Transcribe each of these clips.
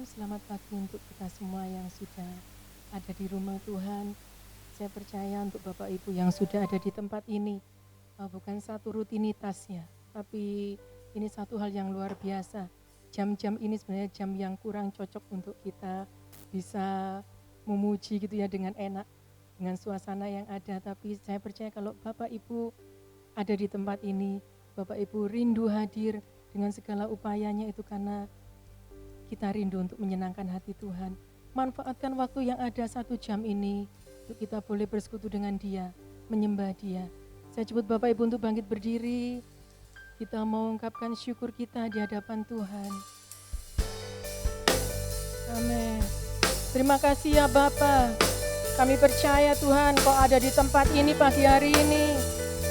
selamat pagi untuk kita semua yang sudah ada di rumah Tuhan. Saya percaya untuk Bapak Ibu yang sudah ada di tempat ini, bukan satu rutinitas ya, tapi ini satu hal yang luar biasa. Jam-jam ini sebenarnya jam yang kurang cocok untuk kita bisa memuji gitu ya dengan enak, dengan suasana yang ada. Tapi saya percaya kalau Bapak Ibu ada di tempat ini, Bapak Ibu rindu hadir dengan segala upayanya itu karena kita rindu untuk menyenangkan hati Tuhan. Manfaatkan waktu yang ada 1 jam ini untuk kita boleh bersekutu dengan Dia, menyembah Dia. Saya jemput Bapak Ibu untuk bangkit berdiri. Kita mau ungkapkan syukur kita di hadapan Tuhan. Amin. Terima kasih ya Bapa. Kami percaya Tuhan Kau ada di tempat ini pagi hari ini.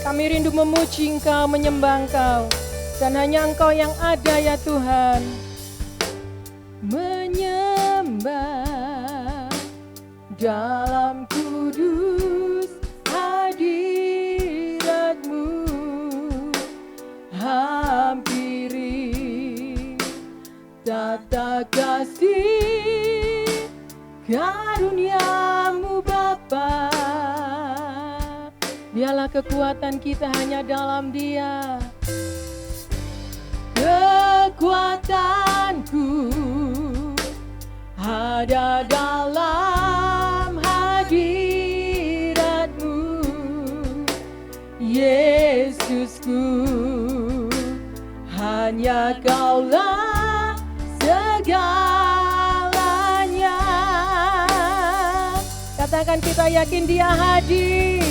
Kami rindu memuji Engkau, menyembah Engkau. Dan hanya Engkau yang ada ya Tuhan. Menyembah dalam kudus hadirat-Mu, hampiri tata kasih karunia-Mu Bapa. Dialah kekuatan kita, hanya dalam Dia kekuatanku ada dalam hadirat-Mu, Yesusku. Hanya Kaulah segalanya. Katakan, kita yakin Dia hadir.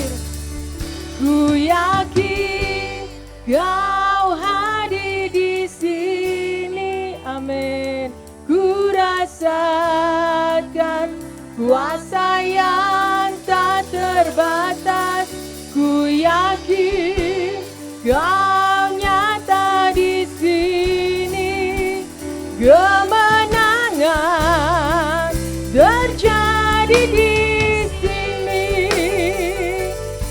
Ku yakin Kau hadir di sini. Amin. Ku rasakan kuasa yang tak terbatas. Ku yakin Kau nyata di sini. Kemenangan terjadi di sini.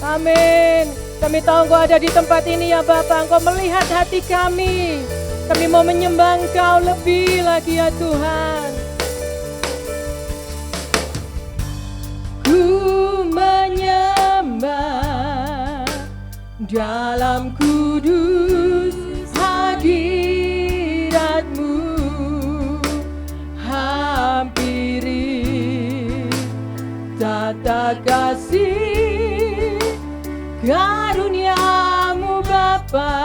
Amin. Kami tahu Engkau ada di tempat ini ya Bapa. Engkau melihat hati kami. Kami mau menyembah Engkau lebih lagi ya Tuhan. Ku menyembah dalam kudus hadirat-Mu, hampiri tata kasih karunia-Mu Bapa.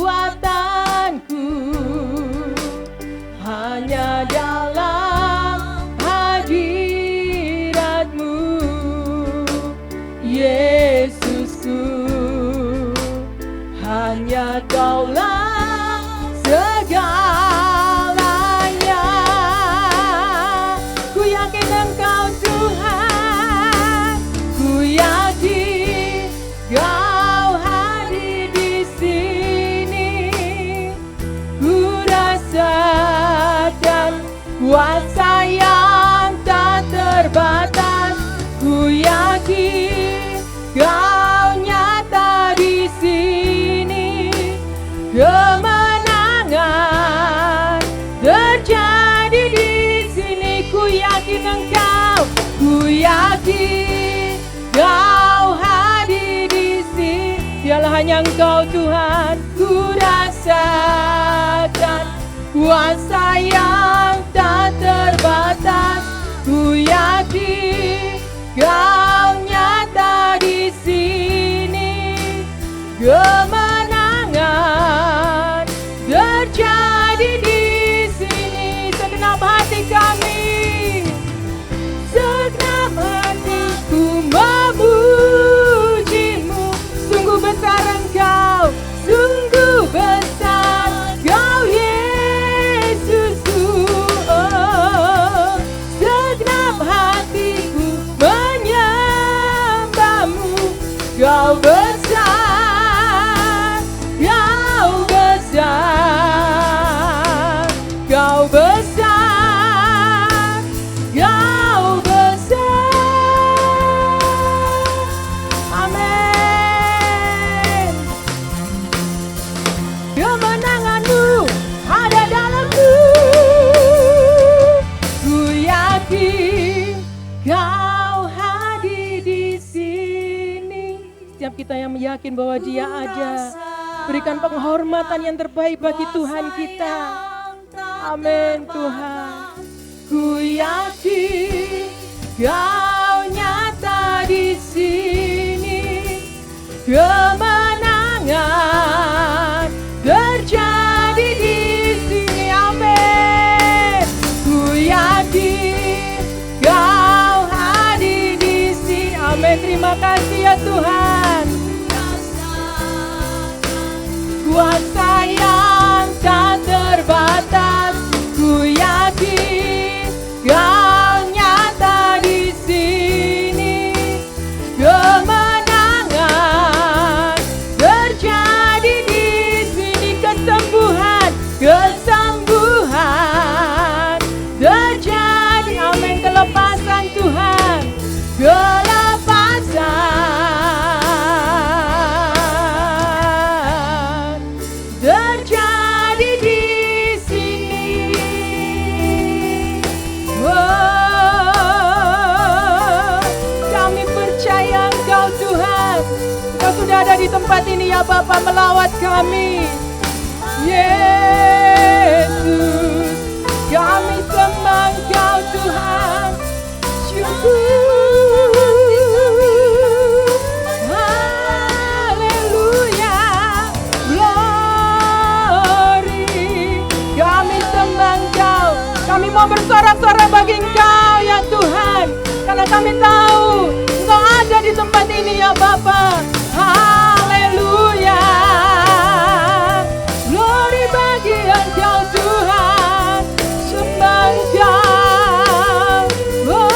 Kekuatanku hanya dalam hadirat-Mu, Yesusku. Hanya Kaulah segalanya. Ku yakin Engkau Tuhan. Ku yakin Kau hadir di sini. Ku rasakan kuasa yang tak terbatas. Ku yakin Kau nyata di sini. Kemenangan terjadi di sini. Ku yakin Engkau. Ku yakin Kau hadir di sini. Dialah hanya Engkau Tuhan. Ku rasakan kuasa yang tak terbatas. Ku yakin Kau nyata di sini. Kemenangan terjadi di sini. Segenap hati kami, segenap hatiku memuji-Mu. Sungguh besar Engkau, sungguh besar Kau Yesusku. Oh, segenap hatiku menyembah. setiap kita yang yakin bahwa Dia ada. Berikan penghormatan yang terbaik bagi Tuhan kita. Amin Tuhan. Ku yakin Kau nyata di sini, kemenangan terjadi di sini. Amin. Ku yakin Kau hadir di sini. Amin. Terima kasih ya Tuhan. Kuasa yang tak terbatas, ku yakin Kau nyata di sini, kemenangan terjadi di sini, kesembuhan terjadi. Amin. Kelepasan Tuhan, terjadi di sini. Kami percaya Engkau Tuhan, Engkau sudah ada di tempat ini ya Bapa, melawat kami. Yesus, kami sembah Engkau Tuhan. Syukur. Kami mau bersorak-sorak bagi Engkau ya Tuhan, karena kami tahu Engkau ada di tempat ini ya Bapa. Haleluya. Glory bagi Engkau Tuhan, sembah Engkau. Oh,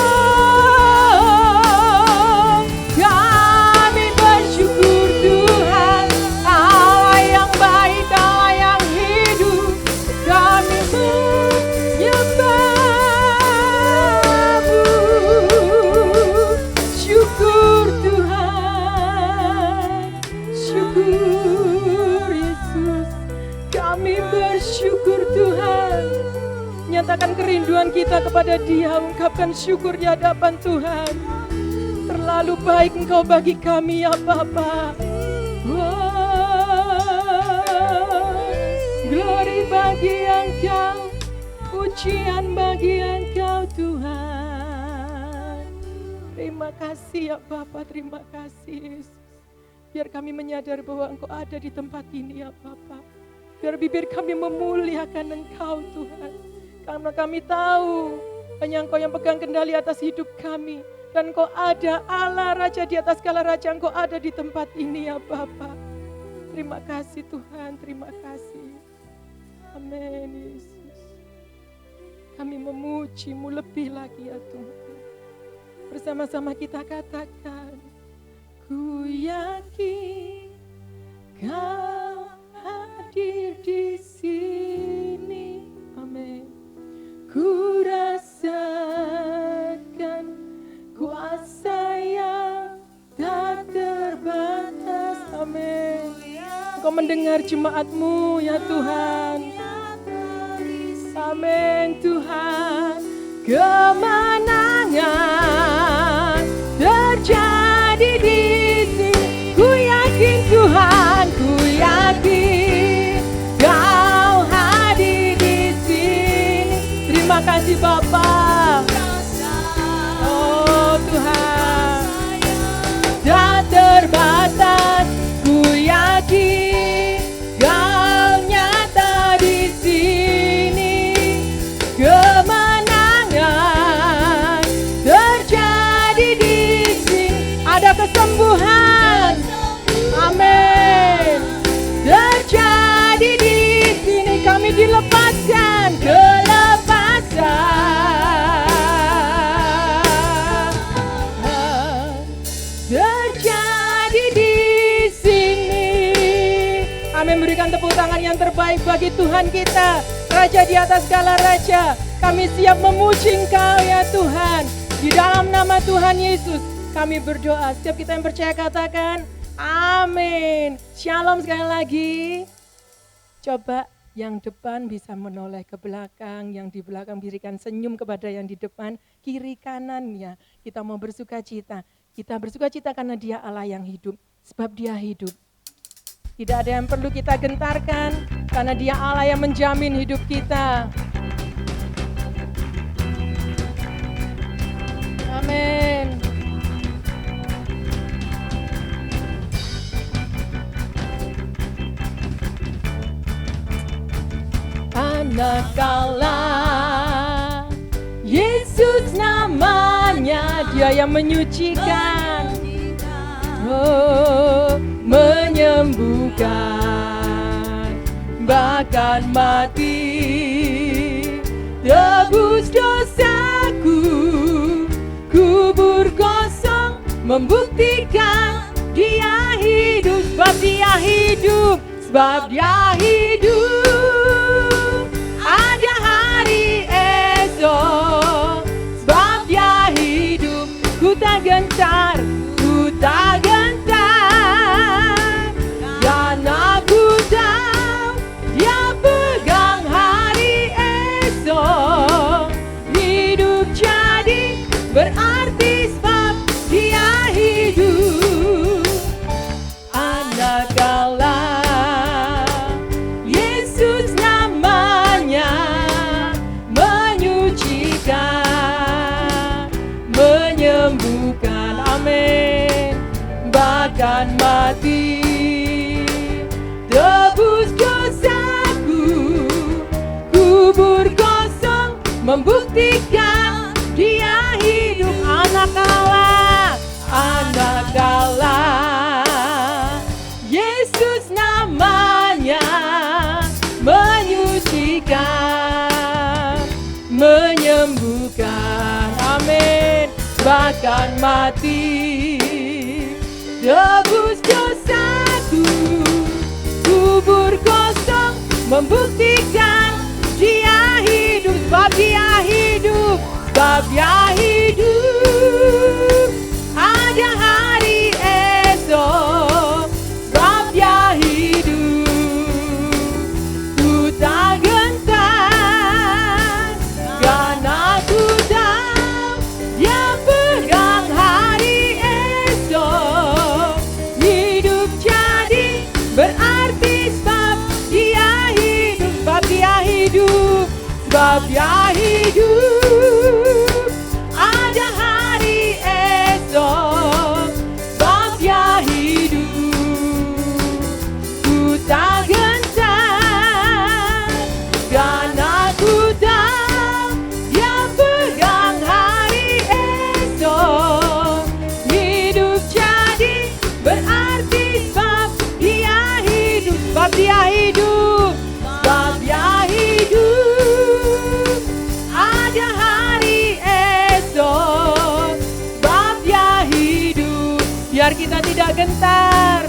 kami bersyukur Tuhan, Allah yang baik, Allah yang hidup. Kami syukur Tuhan, syukur Yesus. Kami bersyukur Tuhan. Nyatakan kerinduan kita kepada Dia, ungkapkan syukur di hadapan Tuhan. Terlalu baik Engkau bagi kami ya Bapa. Glory bagi Engkau, pujian bagi Engkau Tuhan. Terima kasih ya Bapa, terima kasih Yesus. Biar kami menyadari bahwa Engkau ada di tempat ini ya Bapa. Biar bibir kami memuliakan Engkau Tuhan. Karena kami tahu hanya Engkau yang pegang kendali atas hidup kami. Dan Engkau ada, Allah Raja di atas segala raja, Engkau ada di tempat ini ya Bapa. Terima kasih Tuhan, terima kasih. Amin Yesus. Kami memuji-Mu lebih lagi ya Tuhan. Bersama-sama kita katakan, ku yakin Kau hadir di sini. Amin. Ku rasakan kuasa yang tak terbatas. Amin. Engkau mendengar jemaat-Mu ya Tuhan. Amin Tuhan. Kemenangan terjadi di sini. Ku yakin Tuhan, ku yakin Kau hadir di sini. Terima kasih Bapa. Oh Tuhan, tak terbatas. Ku yakin Kau nyata di sini. Kemenangan terjadi di sini. Ada kesembuhan. Amin. Terjadi di sini. Kami dilepaskan. Terjadi di sini. Amin. Berikan tepuk tangan yang terbaik bagi Tuhan kita, Raja di atas segala raja. Kami siap memuji Engkau ya Tuhan. Di dalam nama Tuhan Yesus kami berdoa. Setiap kita yang percaya katakan amin. Shalom sekali lagi. Coba yang depan bisa menoleh ke belakang, yang di belakang berikan senyum kepada yang di depan, kiri kanan ya. Kita mau bersuka cita. Kita bersuka cita karena Dia Allah yang hidup. sebab Dia hidup. Tidak ada yang perlu kita gentarkan, karena Dia Allah yang menjamin hidup kita. Amin. Anak Allah, Yesus namanya, Dia yang menyucikan, oh, menyembuhkan, bahkan mati, tebus dosaku, kubur kosong, membuktikan Dia hidup, sebab Dia hidup, sebab Dia hidup. Ada hari esok, sebab Dia hidup, ku tak gentar, ku tak gentar, karena ku tahu Dia pegang hari esok. Hidup jadi berarti sebab Dia hidup. Anak Allah, Yesus namanya, menyucikan, menyembuhkan, amin, bahkan mati, tebus dosaku, kubur kosong, membuktikan Dia hidup. Anak Allah, anak Allah, Yesus namanya, menyucikan, menyembuhkan, amin, bahkan mati, tebus dosaku, kubur kosong, membuktikan Dia hidup, sebab Dia hidup, sebab Dia hidup. Ada hari esok, sebab Dia hidup, ku tak gentar, karena ku tahu Dia pegang hari esok. Hidup jadi berarti sebab Dia hidup, sebab Dia hidup, sebab Dia hidup. Ada hari esok, sebab Dia hidup, ku tak gentar, karena ku tahu Dia pegang hari esok. Hidup jadi berarti sebab Dia hidup, sebab Dia hidup, sebab Dia hidup. Ada hari esok, sebab Dia hidup. Biar kita tidak gentar,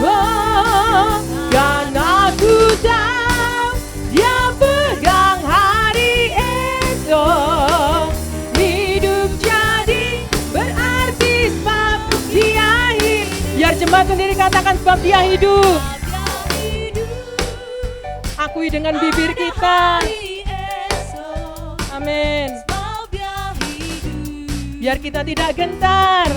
oh, karena ku tahu Dia pegang hari esok. Hidup jadi berarti sebab Dia hidup. Biar jemaat sendiri katakan sebab Dia hidup. Akui dengan bibir kita. Amin. Biar kita tidak gentar,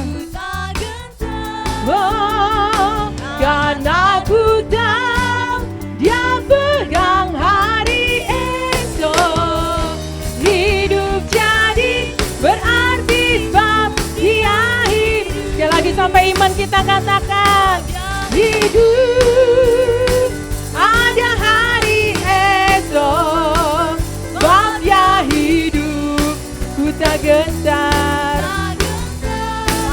oh, karena ku tahu Dia pegang hari esok. Hidup jadi berarti sebab Dia hidup. Sekali lagi sampai iman kita katakan hidup. Ada hari esok, sebab Dia hidup, ku tak gentar,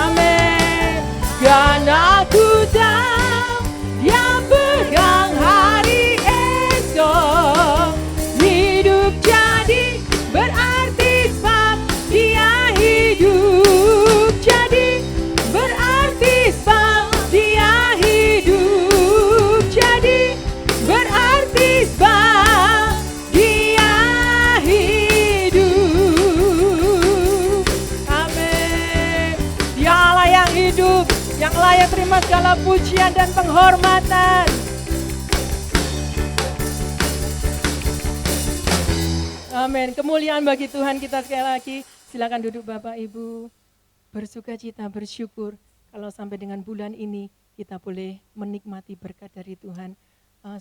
amin, karena ku tahu Dia pegang hari esok. Hidup jadi berarti sebab Dia hidup, jadi berarti sebab Dia hidup, jadi berarti sebab Dia hidup. Amin. Dia Allah yang hidup, yang layak terima segala pujian dan penghormatan. Amin. Kemuliaan bagi Tuhan kita sekali lagi. Silakan duduk Bapak Ibu. Bersuka cita, bersyukur kalau sampai dengan bulan ini kita boleh menikmati berkat dari Tuhan.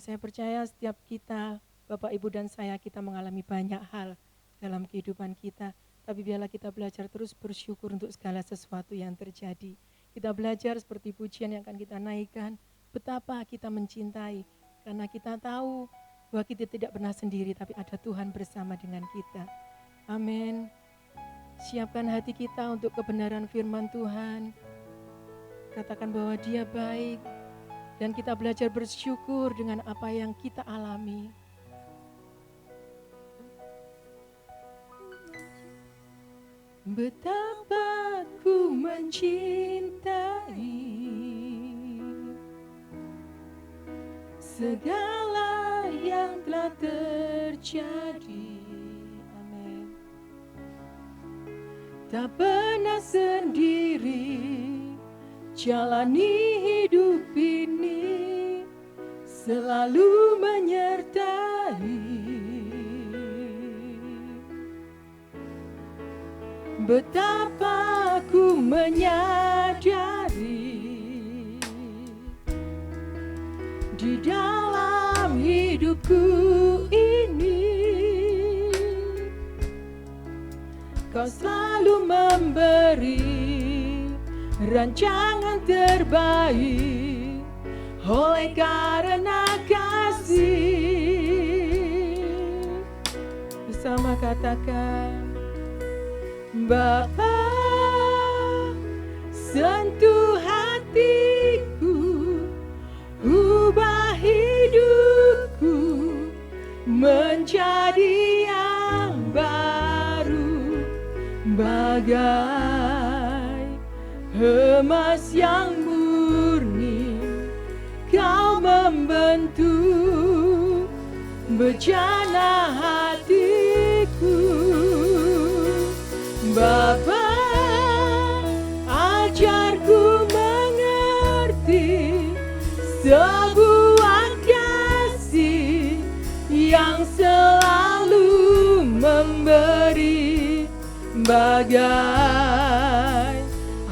Saya percaya setiap kita, Bapak, Ibu, dan saya, kita mengalami banyak hal dalam kehidupan kita. Tapi biarlah kita belajar terus bersyukur untuk segala sesuatu yang terjadi. Kita belajar seperti pujian yang akan kita naikkan, betapa kita mencintai. Karena kita tahu bahwa kita tidak pernah sendiri, tapi ada Tuhan bersama dengan kita. Amin. Siapkan hati kita untuk kebenaran firman Tuhan. Katakan bahwa Dia baik. Dan kita belajar bersyukur dengan apa yang kita alami. Betapa ku mencintai segala yang telah terjadi. Amin. Tak pernah sendiri jalani hidup ini, selalu menyertai. Betapa ku menyadari di dalam hidupku ini, Kau selalu memberi rancangan terbaik oleh karena kasih. Bersama katakan, Bapa, sentuh hatiku, ubah hidupku menjadi yang baru, bagai emas yang murni. Kau membentuk bejana hatiku. Bapa, ajarku mengerti sebuah kasih yang selalu memberi, bagai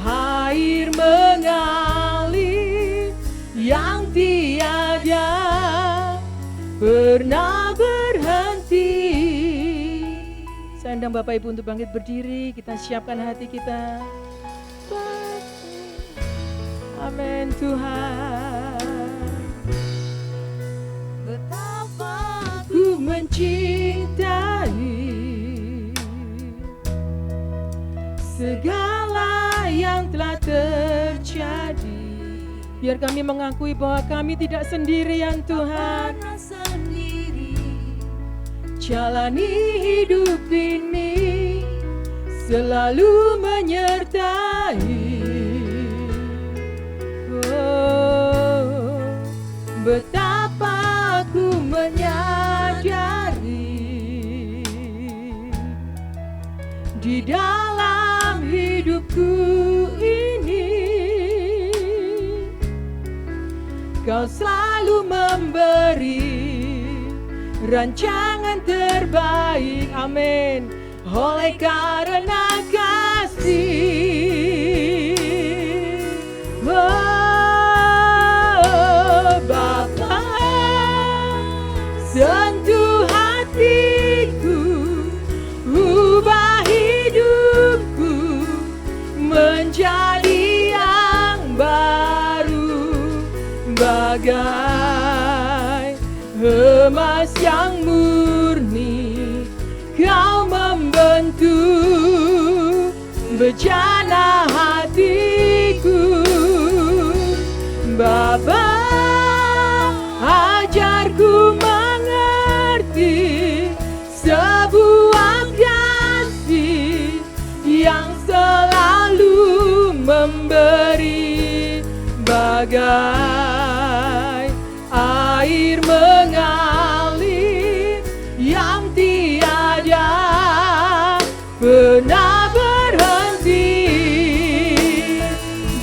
air mengalir yang tiada pernah berhenti. Saya undang Bapak Ibu untuk bangkit berdiri, kita siapkan hati kita. Amin Tuhan. Betapa ku mencintai segala yang telah terjadi. Biar kami mengakui bahwa kami tidak sendirian Tuhan. Jalani hidup ini selalu menyertai. Oh, betapa ku menyadari di dalam hidupku ini, Kau selalu memberi rancangan terbaik, amin, oleh karena kasih. Oh, Bapa, sentuh hatiku, ubah hidupku menjadi yang baru, bagai emas yang murni. Kau membentuk bejana hatiku. Bapa, ajarku mengerti sebuah kasih yang selalu memberi, bagai air mengalir yang tiada pernah berhenti.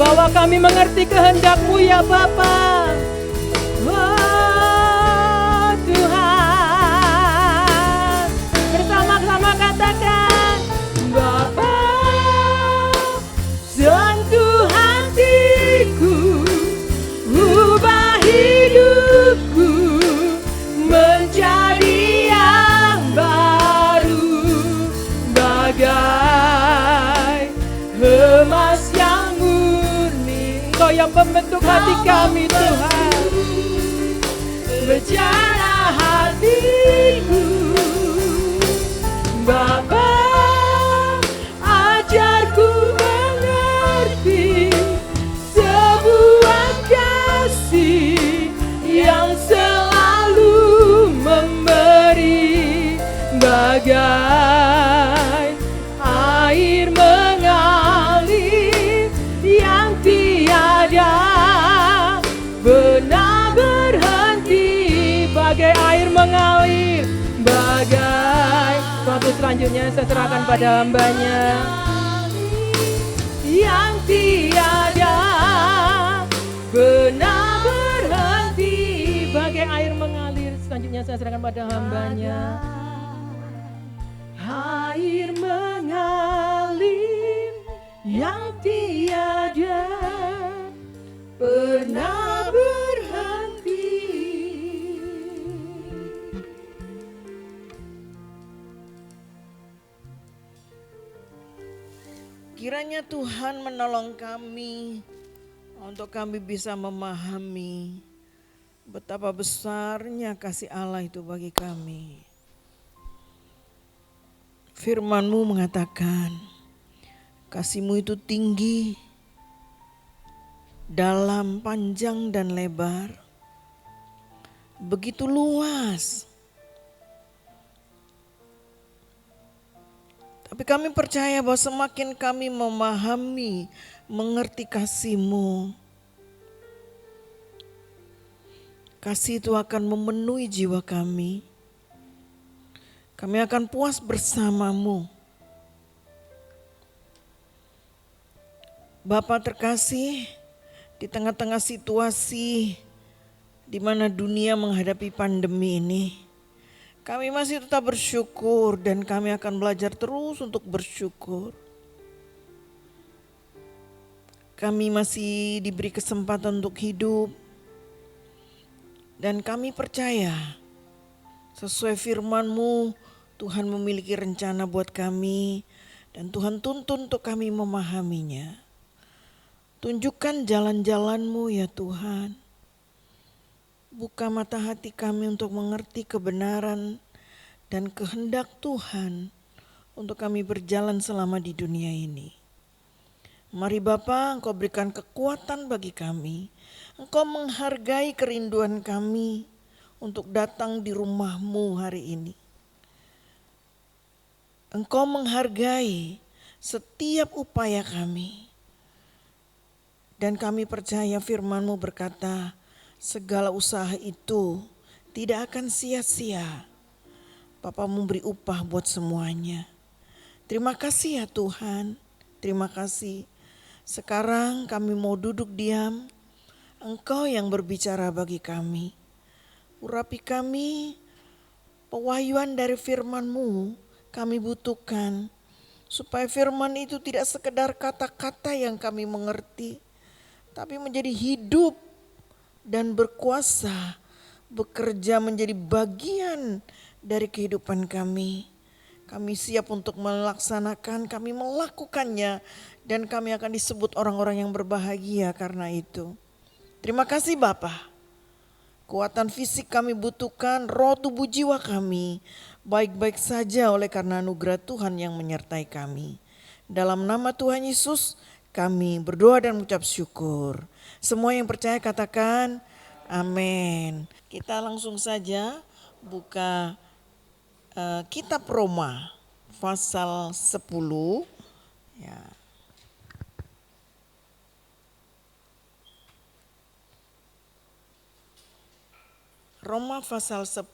Bahwa kami mengerti kehendak-Mu ya Bapa. Oh Tuhan, bersama-sama katakan, Bapa, sentuh hati hati kami Tuhan. Bicara hatiku Bapa, ajarku mengerti sebuah kasih yang selalu memberi, bagai air mengalir yang tiada pernah berhenti, bagai air mengalir, bagai waktu selanjutnya saya serahkan pada hambanya yang tiada pernah berhenti, bagai air mengalir. Selanjutnya saya serahkan pada hambanya. Air mengalir yang tiada pernah berhenti. Kiranya Tuhan menolong kami untuk kami bisa memahami betapa besarnya kasih Allah itu bagi kami. Firman-Mu mengatakan, kasih-Mu itu tinggi, dalam, panjang, dan lebar, begitu luas. Tapi kami percaya bahwa semakin kami memahami, mengerti kasih-Mu, kasih itu akan memenuhi jiwa kami. Kami akan puas bersama-Mu. Bapa terkasih, di tengah-tengah situasi di mana dunia menghadapi pandemi ini, kami masih tetap bersyukur dan kami akan belajar terus untuk bersyukur. Kami masih diberi kesempatan untuk hidup dan kami percaya sesuai firman-Mu, Tuhan memiliki rencana buat kami dan Tuhan tuntun untuk kami memahaminya. Tunjukkan jalan-jalan-Mu ya Tuhan. Buka mata hati kami untuk mengerti kebenaran dan kehendak Tuhan untuk kami berjalan selama di dunia ini. Mari Bapa, Engkau berikan kekuatan bagi kami. Engkau menghargai kerinduan kami untuk datang di rumah-Mu hari ini. Engkau menghargai setiap upaya kami. Dan kami percaya firman-Mu berkata, segala usaha itu tidak akan sia-sia. Bapa memberi upah buat semuanya. Terima kasih ya Tuhan, terima kasih. Sekarang kami mau duduk diam, Engkau yang berbicara bagi kami. Urapi kami, pewahyuan dari firman-Mu kami butuhkan. Supaya firman itu tidak sekedar kata-kata yang kami mengerti, tapi menjadi hidup dan berkuasa, bekerja menjadi bagian dari kehidupan kami. Kami siap untuk melaksanakan, kami melakukannya, dan kami akan disebut orang-orang yang berbahagia karena itu. Terima kasih Bapa. Kekuatan fisik kami butuhkan, roh tubuh jiwa kami baik-baik saja oleh karena anugerah Tuhan yang menyertai kami. Dalam nama Tuhan Yesus kami berdoa dan mengucap syukur. Semua yang percaya katakan amin. Kita langsung saja buka kitab Roma pasal 10 ya. Roma pasal 10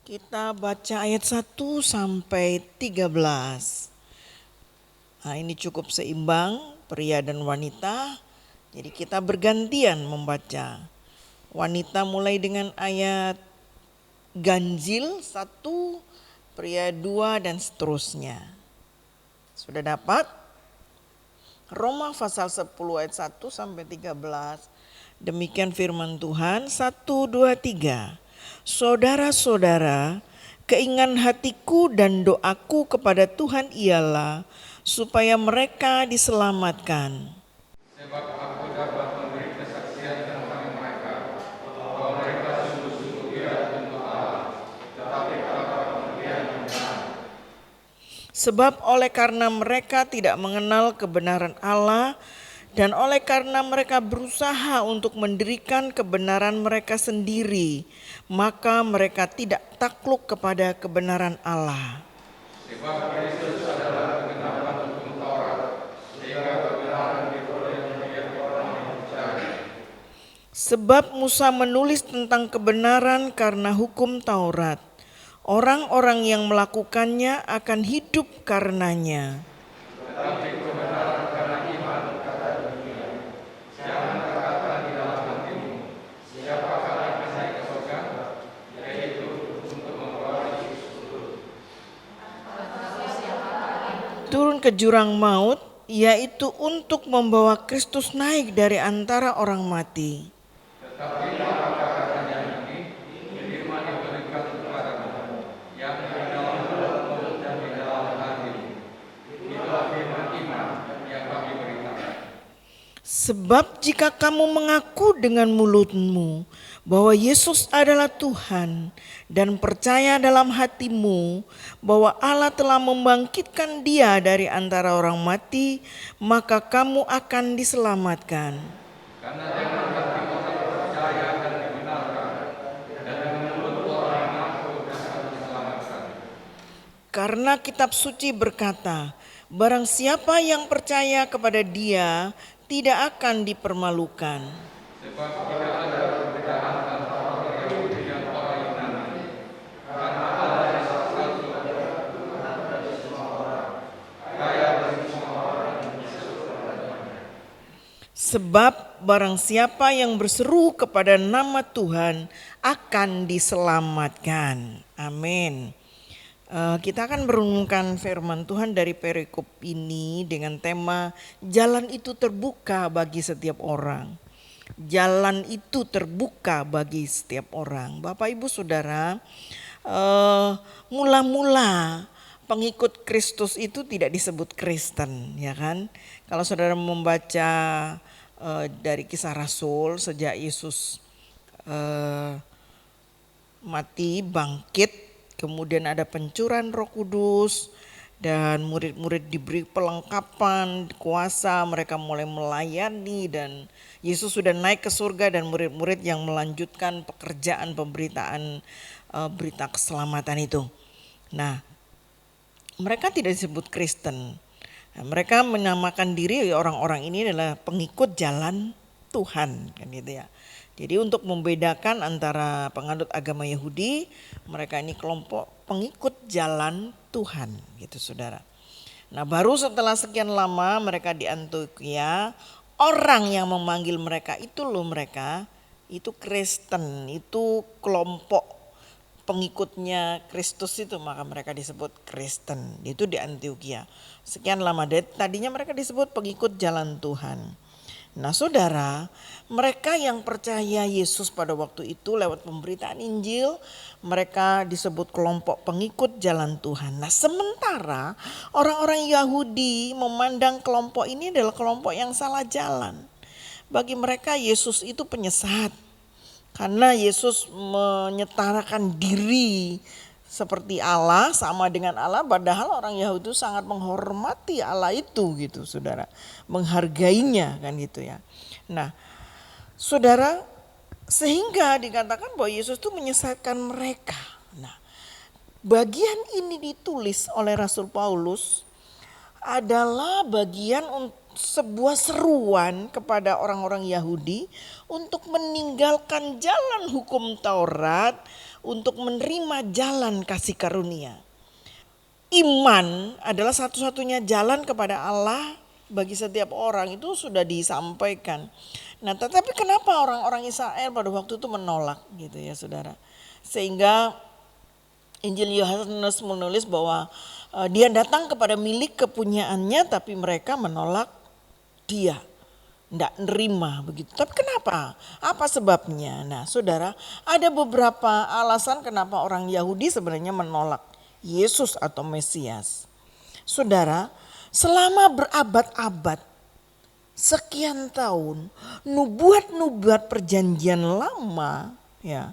kita baca ayat 1 sampai 13. Nah, ini cukup seimbang pria dan wanita. Jadi kita bergantian membaca. Wanita mulai dengan ayat ganjil 1, pria 2 dan seterusnya. Sudah dapat? Roma pasal 10 ayat 1 sampai 13. Demikian firman Tuhan. 1, 2, 3. Saudara-saudara, keinginan hatiku dan doaku kepada Tuhan ialah supaya mereka diselamatkan. Sebab aku dapat memberi kesaksian Sebab oleh karena mereka tidak mengenal kebenaran Allah dan oleh karena mereka berusaha untuk mendirikan kebenaran mereka sendiri, maka mereka tidak takluk kepada kebenaran Allah. Sebab Musa menulis tentang kebenaran karena hukum Taurat. Orang-orang yang melakukannya akan hidup karenanya. Turun ke jurang maut, yaitu untuk membawa Kristus naik dari antara orang mati. Sebab jika kamu mengaku dengan mulutmu bahwa Yesus adalah Tuhan dan percaya dalam hatimu bahwa Allah telah membangkitkan Dia dari antara orang mati, maka kamu akan diselamatkan. Karena kitab suci berkata, barang siapa yang percaya kepada Dia tidak akan dipermalukan. Sebab barang siapa yang berseru kepada nama Tuhan akan diselamatkan. Amin. Kita akan merenungkan firman Tuhan dari perikop ini dengan tema jalan itu terbuka bagi setiap orang. Jalan itu terbuka bagi setiap orang. Bapak Ibu Saudara, mula-mula pengikut Kristus itu tidak disebut Kristen, ya kan? Kalau saudara membaca dari Kisah Rasul sejak Yesus mati, bangkit, kemudian ada pencurahan Roh Kudus dan murid-murid diberi pelengkapan, kuasa, mereka mulai melayani dan Yesus sudah naik ke surga dan murid-murid yang melanjutkan pekerjaan pemberitaan berita keselamatan itu. Nah, mereka tidak disebut Kristen. Nah, mereka menamakan diri orang-orang ini adalah pengikut jalan Tuhan, kan gitu ya. Jadi untuk membedakan antara penganut agama Yahudi, mereka ini kelompok pengikut jalan Tuhan gitu saudara. Nah baru setelah sekian lama mereka di Antioquia, orang yang memanggil mereka itu loh mereka, itu Kristen, itu kelompok pengikutnya Kristus itu, maka mereka disebut Kristen. Itu di Antioquia. Sekian lama, tadinya mereka disebut pengikut jalan Tuhan. Nah saudara, mereka yang percaya Yesus pada waktu itu lewat pemberitaan Injil, mereka disebut kelompok pengikut jalan Tuhan. Nah sementara orang-orang Yahudi memandang kelompok ini adalah kelompok yang salah jalan. Bagi mereka Yesus itu penyesat, karena Yesus menyetarakan diri seperti Allah, sama dengan Allah, padahal orang Yahudi sangat menghormati Allah itu gitu saudara, menghargainya kan gitu ya. Nah saudara, sehingga dikatakan bahwa Yesus itu menyesatkan mereka. Nah bagian ini ditulis oleh Rasul Paulus adalah bagian sebuah seruan kepada orang-orang Yahudi untuk meninggalkan jalan hukum Taurat, untuk menerima jalan kasih karunia. Iman adalah satu-satunya jalan kepada Allah bagi setiap orang, itu sudah disampaikan. Nah tetapi kenapa orang-orang Israel pada waktu itu menolak gitu ya saudara. Sehingga Injil Yohanes menulis bahwa dia datang kepada milik kepunyaannya tapi mereka menolak dia. Tidak nerima begitu. Tapi kenapa? Apa sebabnya? Nah saudara, ada beberapa alasan kenapa orang Yahudi sebenarnya menolak Yesus atau Mesias. Saudara, selama berabad-abad, sekian tahun, nubuat-nubuat perjanjian lama ya,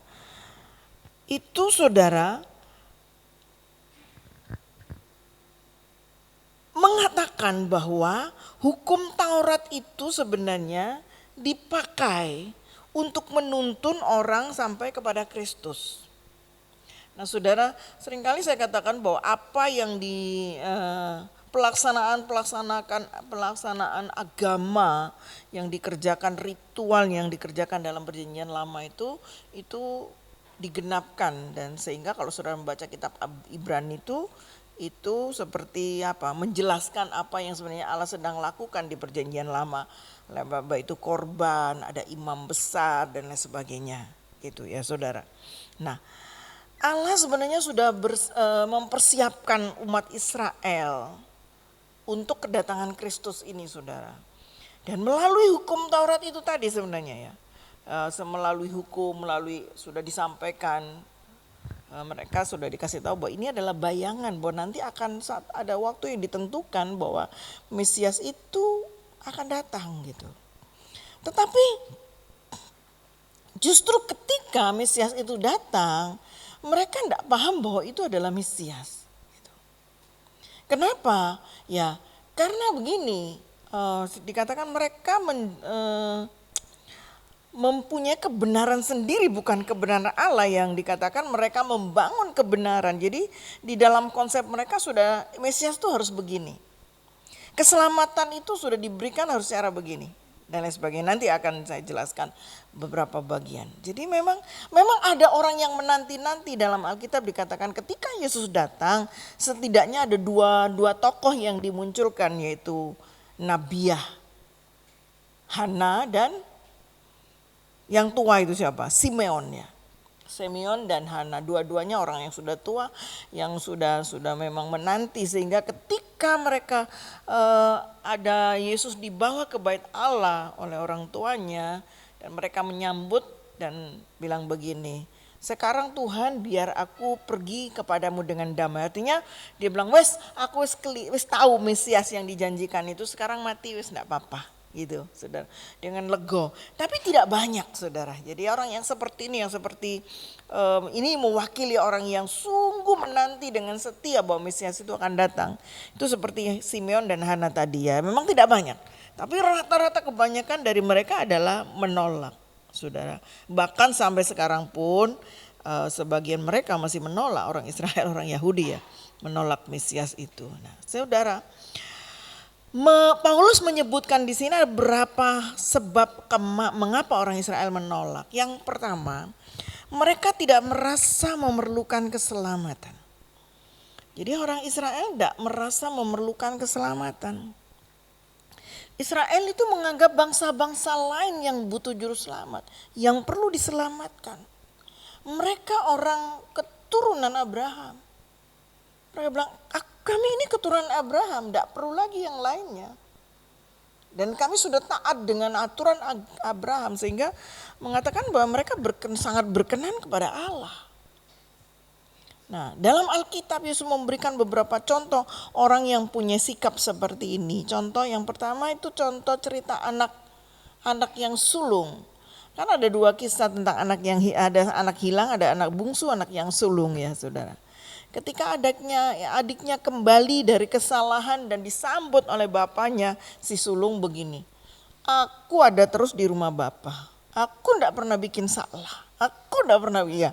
itu saudara mengatakan bahwa hukum Taurat itu sebenarnya dipakai untuk menuntun orang sampai kepada Kristus. Nah saudara, seringkali saya katakan bahwa apa yang di pelaksanaan agama yang dikerjakan, ritual yang dikerjakan dalam perjanjian lama itu digenapkan, dan sehingga kalau saudara membaca kitab Ibrani itu seperti apa, menjelaskan apa yang sebenarnya Allah sedang lakukan di perjanjian lama, baik itu korban, ada imam besar dan lain sebagainya gitu ya saudara. Nah Allah sebenarnya sudah mempersiapkan umat Israel untuk kedatangan Kristus ini saudara. Dan melalui hukum Taurat itu tadi sebenarnya ya, melalui hukum, sudah disampaikan, mereka sudah dikasih tahu bahwa ini adalah bayangan bahwa nanti akan saat ada waktu yang ditentukan bahwa Mesias itu akan datang gitu. Tetapi justru ketika Mesias itu datang, mereka tidak paham bahwa itu adalah Mesias. Kenapa? Ya karena begini, dikatakan mereka mempunyai kebenaran sendiri, bukan kebenaran Allah, yang dikatakan mereka membangun kebenaran. Jadi di dalam konsep mereka sudah Mesias itu harus begini. Keselamatan itu sudah diberikan harus cara begini dan lain sebagainya. Nanti akan saya jelaskan beberapa bagian. Jadi memang ada orang yang menanti-nanti. Dalam Alkitab dikatakan ketika Yesus datang, setidaknya ada dua tokoh yang dimunculkan, yaitu Nabiah Hana dan yang tua itu siapa? Simeon ya. Simeon dan Hana, dua-duanya orang yang sudah tua, yang sudah memang menanti, sehingga ketika mereka ada Yesus dibawa ke bait Allah oleh orang tuanya, dan mereka menyambut dan bilang begini, sekarang Tuhan biar aku pergi kepadamu dengan damai. Artinya dia bilang, aku wis tahu Mesias yang dijanjikan itu, sekarang mati wis enggak apa-apa. Gitu saudara, dengan lego, tapi tidak banyak saudara. Jadi orang yang seperti ini, ini mewakili orang yang sungguh menanti dengan setia bahwa Mesias itu akan datang. Itu seperti Simeon dan Hana tadi ya, memang tidak banyak, tapi rata-rata kebanyakan dari mereka adalah menolak saudara. Bahkan sampai sekarang pun sebagian mereka masih menolak, orang Israel, orang Yahudi ya, menolak Mesias itu. Nah saudara, Paulus menyebutkan di sini ada beberapa sebab mengapa orang Israel menolak. Yang pertama, mereka tidak merasa memerlukan keselamatan. Jadi orang Israel tidak merasa memerlukan keselamatan. Israel itu menganggap bangsa-bangsa lain yang butuh juru selamat, yang perlu diselamatkan. Mereka orang keturunan Abraham. Mereka bilang, kami ini keturunan Abraham, tidak perlu lagi yang lainnya. Dan kami sudah taat dengan aturan Abraham, sehingga mengatakan bahwa mereka sangat berkenan kepada Allah. Nah, dalam Alkitab Yesus memberikan beberapa contoh orang yang punya sikap seperti ini. Contoh yang pertama itu contoh cerita anak yang sulung. Kan ada dua kisah tentang ada anak hilang, ada anak bungsu, anak yang sulung ya saudara. Ketika adiknya kembali dari kesalahan dan disambut oleh bapaknya, si sulung begini, aku ada terus di rumah bapak, aku tidak pernah bikin salah, aku tidak pernah, ya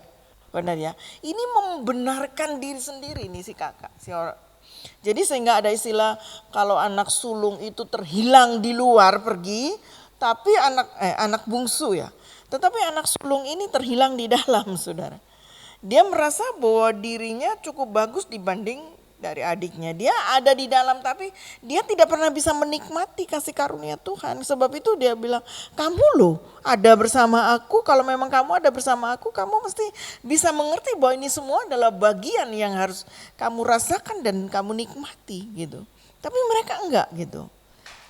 benar ya. Ini membenarkan diri sendiri nih si kakak, Jadi sehingga ada istilah kalau anak sulung itu terhilang di luar pergi, tapi anak bungsu ya, tetapi anak sulung ini terhilang di dalam saudara. Dia merasa bahwa dirinya cukup bagus dibanding dari adiknya. Dia ada di dalam tapi dia tidak pernah bisa menikmati kasih karunia Tuhan. Sebab itu dia bilang, kamu loh ada bersama aku. Kalau memang kamu ada bersama aku, kamu mesti bisa mengerti bahwa ini semua adalah bagian yang harus kamu rasakan dan kamu nikmati gitu. Tapi mereka enggak gitu.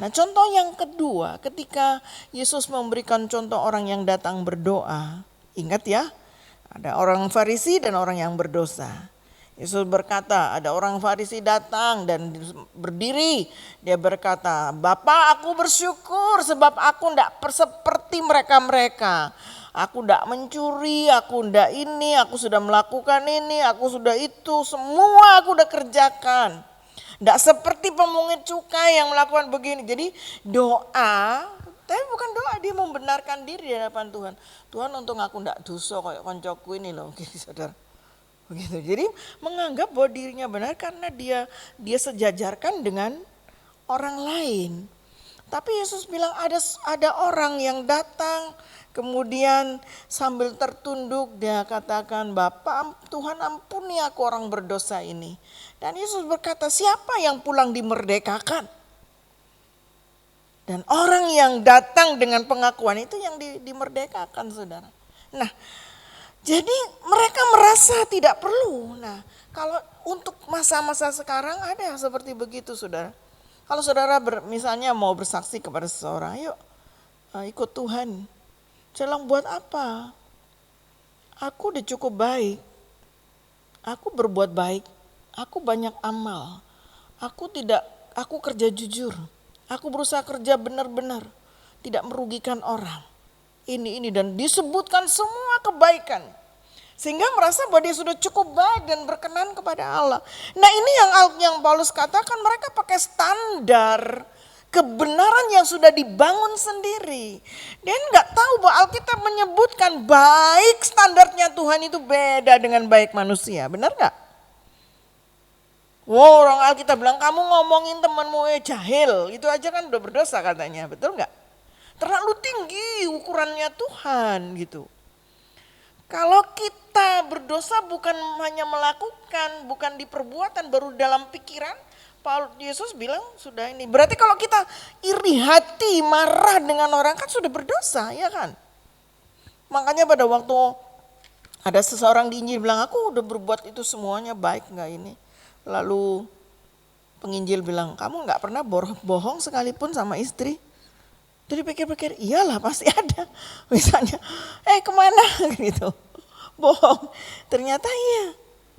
Nah contoh yang kedua, ketika Yesus memberikan contoh orang yang datang berdoa. Ingat ya, ada orang Farisi dan orang yang berdosa. Yesus berkata, ada orang Farisi datang dan berdiri. Dia berkata, Bapak aku bersyukur sebab aku tidak seperti mereka-mereka. Aku tidak mencuri, aku tidak ini, aku sudah melakukan ini, aku sudah itu. Semua aku sudah kerjakan. Tidak seperti pemungut cukai yang melakukan begini. Jadi doa, tapi bukan doa, dia membenarkan diri di hadapan Tuhan. Tuhan untung aku tidak dosa kayak koncoku ini loh, gitu, saudara. Begitu. Jadi menganggap bahwa dirinya benar karena dia sejajarkan dengan orang lain. Tapi Yesus bilang ada orang yang datang kemudian sambil tertunduk dia katakan, Bapa Tuhan ampuni aku orang berdosa ini. Dan Yesus berkata, siapa yang pulang dimerdekakan? Dan orang yang datang dengan pengakuan itu yang dimerdekakan, saudara. Nah, jadi mereka merasa tidak perlu. Nah, kalau untuk masa-masa sekarang ada seperti begitu, saudara. Kalau saudara misalnya mau bersaksi kepada seseorang, yuk ikut Tuhan. Celang buat apa? Aku udah cukup baik. Aku berbuat baik. Aku banyak amal. Aku kerja jujur. Aku berusaha kerja benar-benar. Tidak merugikan orang. Ini dan disebutkan semua kebaikan. Sehingga merasa bahwa dia sudah cukup baik dan berkenan kepada Allah. Nah ini yang Paulus katakan, mereka pakai standar kebenaran yang sudah dibangun sendiri. Dia nggak tahu bahwa Alkitab menyebutkan baik standarnya Tuhan itu beda dengan baik manusia. Benar nggak? Wow, orang Alkitab bilang kamu ngomongin temanmu jahil, itu aja kan udah berdosa katanya, betul nggak? Terlalu tinggi ukurannya Tuhan gitu. Kalau kita berdosa bukan hanya melakukan, bukan di perbuatan, baru dalam pikiran, Yesus bilang sudah ini. Berarti kalau kita iri hati, marah dengan orang kan sudah berdosa, ya kan? Makanya pada waktu ada seseorang di Injil bilang, aku udah berbuat itu semuanya baik nggak ini? Lalu penginjil bilang, kamu nggak pernah bohong sekalipun sama istri? Jadi pikir-pikir, iyalah pasti ada. Misalnya, kemana gitu, bohong. Ternyata iya.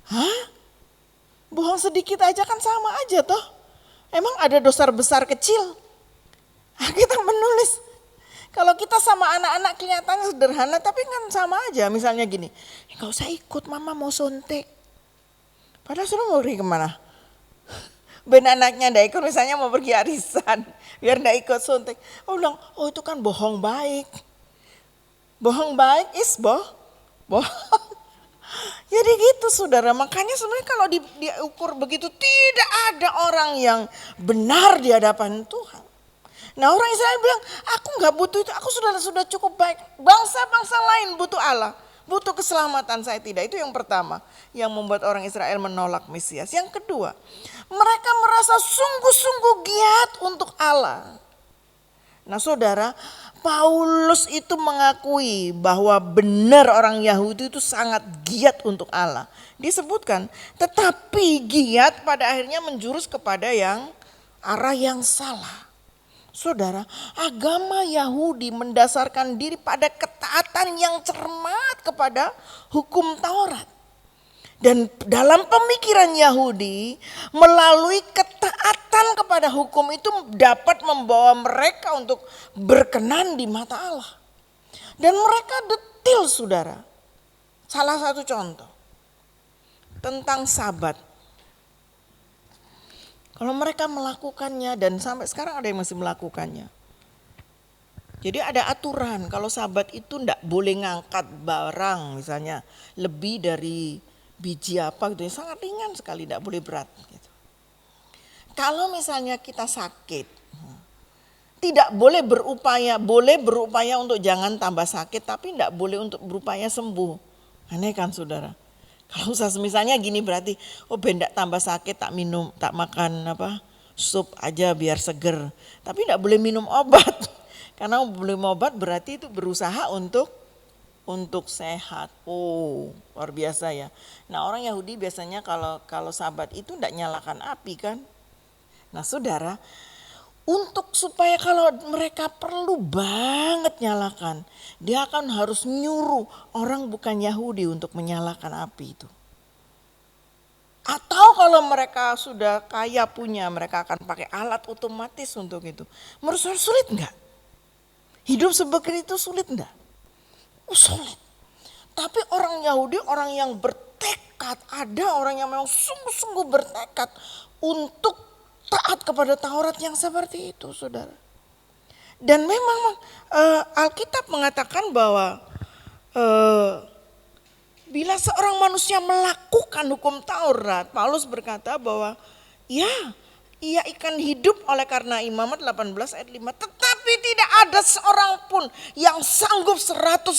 Hah? Bohong sedikit aja kan sama aja toh. Emang ada dosa besar kecil? Kita menulis, kalau kita sama anak-anak kelihatannya sederhana, tapi kan sama aja. Misalnya gini, nggak usah ikut, mama mau suntik. Padahal sudah mau pergi kemana? Ben anaknya ndak ikut, misalnya mau pergi arisan, biar ndak ikut suntik. Oh bilang, oh itu kan bohong baik. Bohong baik is bohong. Jadi gitu saudara, makanya sebenarnya kalau diukur begitu tidak ada orang yang benar di hadapan Tuhan. Nah orang Israel bilang, aku nggak butuh itu, aku sudah cukup baik. Bangsa-bangsa lain butuh Allah, butuh keselamatan, saya tidak. Itu yang pertama yang membuat orang Israel menolak Mesias. Yang kedua, mereka merasa sungguh-sungguh giat untuk Allah. Nah saudara, Paulus itu mengakui bahwa benar orang Yahudi itu sangat giat untuk Allah. Disebutkan, tetapi giat pada akhirnya menjurus kepada arah yang salah. Saudara, agama Yahudi mendasarkan diri pada ketaatan yang cermat kepada hukum Taurat. Dan dalam pemikiran Yahudi, melalui ketaatan kepada hukum itu dapat membawa mereka untuk berkenan di mata Allah. Dan mereka detil saudara. Salah satu contoh tentang Sabat. Kalau mereka melakukannya, dan sampai sekarang ada yang masih melakukannya. Jadi ada aturan kalau Sabat itu enggak boleh ngangkat barang misalnya lebih dari biji apa gitu, sangat ringan sekali, enggak boleh berat gitu. Kalau misalnya kita sakit, tidak boleh berupaya untuk jangan tambah sakit, tapi enggak boleh untuk berupaya sembuh. Aneh kan saudara? Kalau misalnya gini berarti, bendak tambah sakit tak makan sup aja biar seger. Tapi enggak boleh minum obat. Karena minum obat berarti itu berusaha untuk sehat. Oh, luar biasa ya. Nah, orang Yahudi biasanya kalau Sabat itu enggak nyalakan api kan. Nah, saudara, supaya kalau mereka perlu banget nyalakan, dia akan harus nyuruh orang bukan Yahudi untuk menyalakan api itu. Atau kalau mereka sudah kaya punya, mereka akan pakai alat otomatis untuk itu. Menurut saya sulit enggak? Hidup seperti itu sulit enggak? Sulit. Tapi orang Yahudi, orang yang bertekad, ada orang yang memang sungguh-sungguh bertekad untuk taat kepada Taurat yang seperti itu, saudara. Dan memang Alkitab mengatakan bahwa bila seorang manusia melakukan hukum Taurat, Paulus berkata bahwa ya, ia akan hidup oleh karena Imamat 18 ayat 5. Tetapi tidak ada seorang pun yang sanggup 100%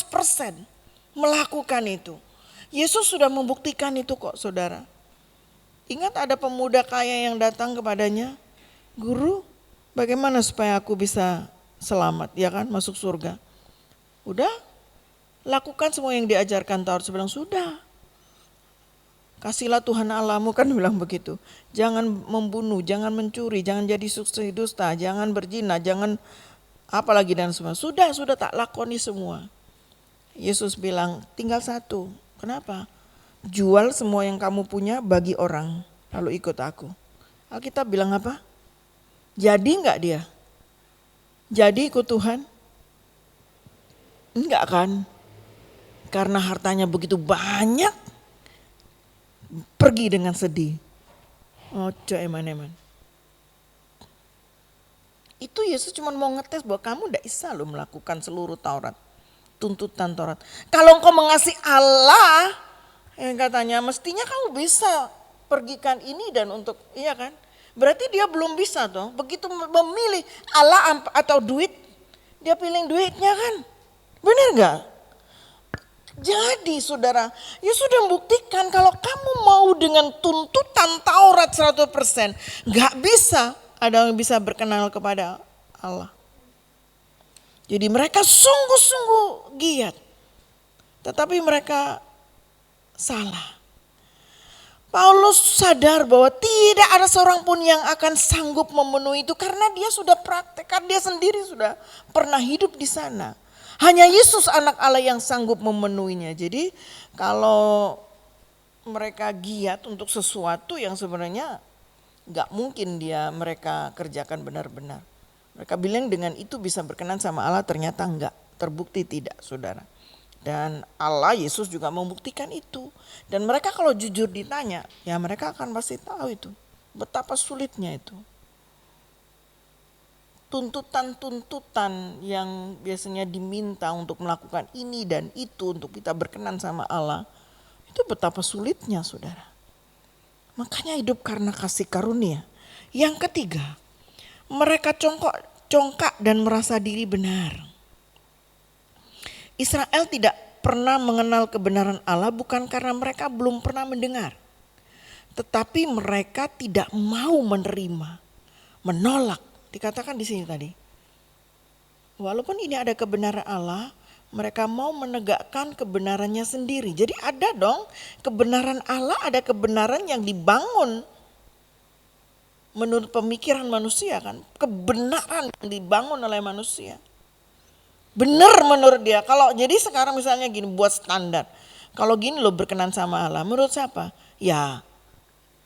melakukan itu. Yesus sudah membuktikan itu kok, saudara. Ingat ada pemuda kaya yang datang kepadanya, "Guru, bagaimana supaya aku bisa selamat, ya kan, masuk surga?" Udah, lakukan semua yang diajarkan Taurat. Saya bilang, sudah. Kasihlah Tuhan Allahmu, kan bilang begitu. Jangan membunuh, jangan mencuri, jangan jadi saksi dusta, jangan berzina, jangan apalagi dan semua. Sudah tak lakoni semua. Yesus bilang, tinggal satu. Kenapa? Jual semua yang kamu punya bagi orang, lalu ikut aku. Alkitab bilang apa? Jadi enggak dia? Jadi ikut Tuhan? Enggak kan? Karena hartanya begitu banyak, pergi dengan sedih. Ojo eman-eman. Itu Yesus cuma mau ngetes bahwa kamu tidak bisa loh melakukan seluruh Taurat. Tuntutan Taurat. Kalau engkau mengasihi Allah, yang katanya mestinya kamu bisa pergikan ini dan untuk, iya kan? Berarti dia belum bisa toh. Begitu memilih Allah atau duit, dia pilih duitnya kan? Benar gak? Jadi saudara, ya sudah membuktikan kalau kamu mau dengan tuntutan Taurat 100%, gak bisa ada yang bisa berkenan kepada Allah. Jadi mereka sungguh-sungguh giat, tetapi mereka salah. Paulus sadar bahwa tidak ada seorang pun yang akan sanggup memenuhi itu karena dia sudah praktekkan, dia sendiri sudah pernah hidup di sana. Hanya Yesus anak Allah yang sanggup memenuhinya. Jadi kalau mereka giat untuk sesuatu yang sebenarnya gak mungkin mereka kerjakan benar-benar. Mereka bilang dengan itu bisa berkenan sama Allah, ternyata enggak, terbukti tidak, saudara. Dan Allah, Yesus juga membuktikan itu. Dan mereka kalau jujur ditanya, ya mereka akan pasti tahu itu. Betapa sulitnya itu. Tuntutan-tuntutan yang biasanya diminta untuk melakukan ini dan itu untuk kita berkenan sama Allah, itu betapa sulitnya, saudara. Makanya hidup karena kasih karunia. Yang ketiga, mereka congkak dan merasa diri benar. Israel tidak pernah mengenal kebenaran Allah bukan karena mereka belum pernah mendengar. Tetapi mereka tidak mau menerima, menolak. Dikatakan di sini tadi. Walaupun ini ada kebenaran Allah, mereka mau menegakkan kebenarannya sendiri. Jadi ada dong kebenaran Allah, ada kebenaran yang dibangun menurut pemikiran manusia kan. Kebenaran yang dibangun oleh manusia. Benar menurut dia. Kalau jadi sekarang misalnya gini, buat standar. Kalau gini lo berkenan sama Allah, menurut siapa? Ya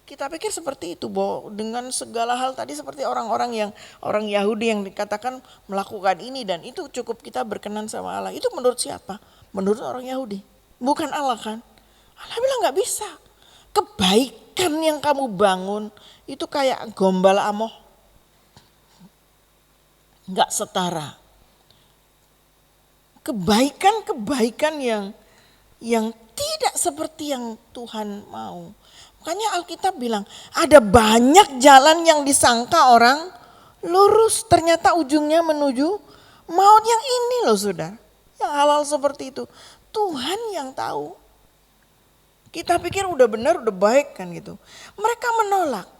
kita pikir seperti itu, bahwa dengan segala hal tadi seperti orang-orang yang orang Yahudi yang dikatakan melakukan ini dan itu cukup kita berkenan sama Allah. Itu menurut siapa? Menurut orang Yahudi. Bukan Allah kan? Allah bilang gak bisa. Kebaikan yang kamu bangun itu kayak gombal amoh. Gak setara. Kebaikan-kebaikan yang tidak seperti yang Tuhan mau. Makanya Alkitab bilang ada banyak jalan yang disangka orang lurus, ternyata ujungnya menuju maut. Yang ini loh saudara, yang halal seperti itu Tuhan yang tahu. Kita pikir udah benar, udah baik kan gitu. Mereka menolak.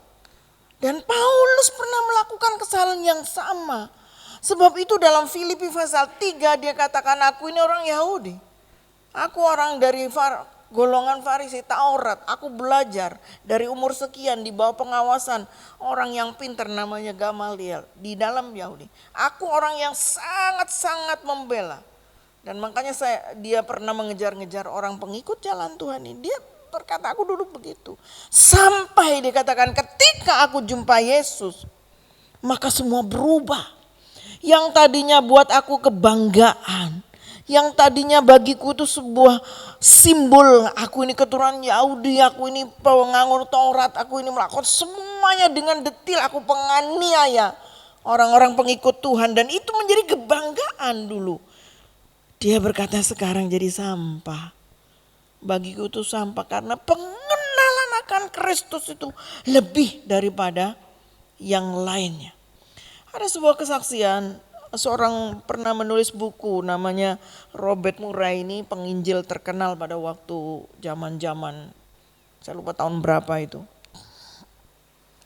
Dan Paulus pernah melakukan kesalahan yang sama. Sebab itu dalam Filipi pasal 3 dia katakan, aku ini orang Yahudi. Aku orang dari golongan Farisi, Taurat. Aku belajar dari umur sekian di bawah pengawasan orang yang pintar namanya Gamaliel di dalam Yahudi. Aku orang yang sangat-sangat membela. Dan makanya dia pernah mengejar-ngejar orang pengikut jalan Tuhan ini. Dia berkata aku dulu begitu. Sampai dikatakan ketika aku jumpa Yesus, maka semua berubah. Yang tadinya buat aku kebanggaan, Yang tadinya bagiku itu sebuah simbol, aku ini keturunan Yahudi, aku ini penganggur Taurat, aku ini melakukan semuanya dengan detil, aku penganiaya orang-orang pengikut Tuhan, dan itu menjadi kebanggaan dulu. Dia berkata sekarang jadi sampah. Bagiku itu sampah karena pengenalan akan Kristus itu lebih daripada yang lainnya. Ada sebuah kesaksian, seorang pernah menulis buku namanya Robert Murray, ini penginjil terkenal pada waktu zaman-zaman, saya lupa tahun berapa itu.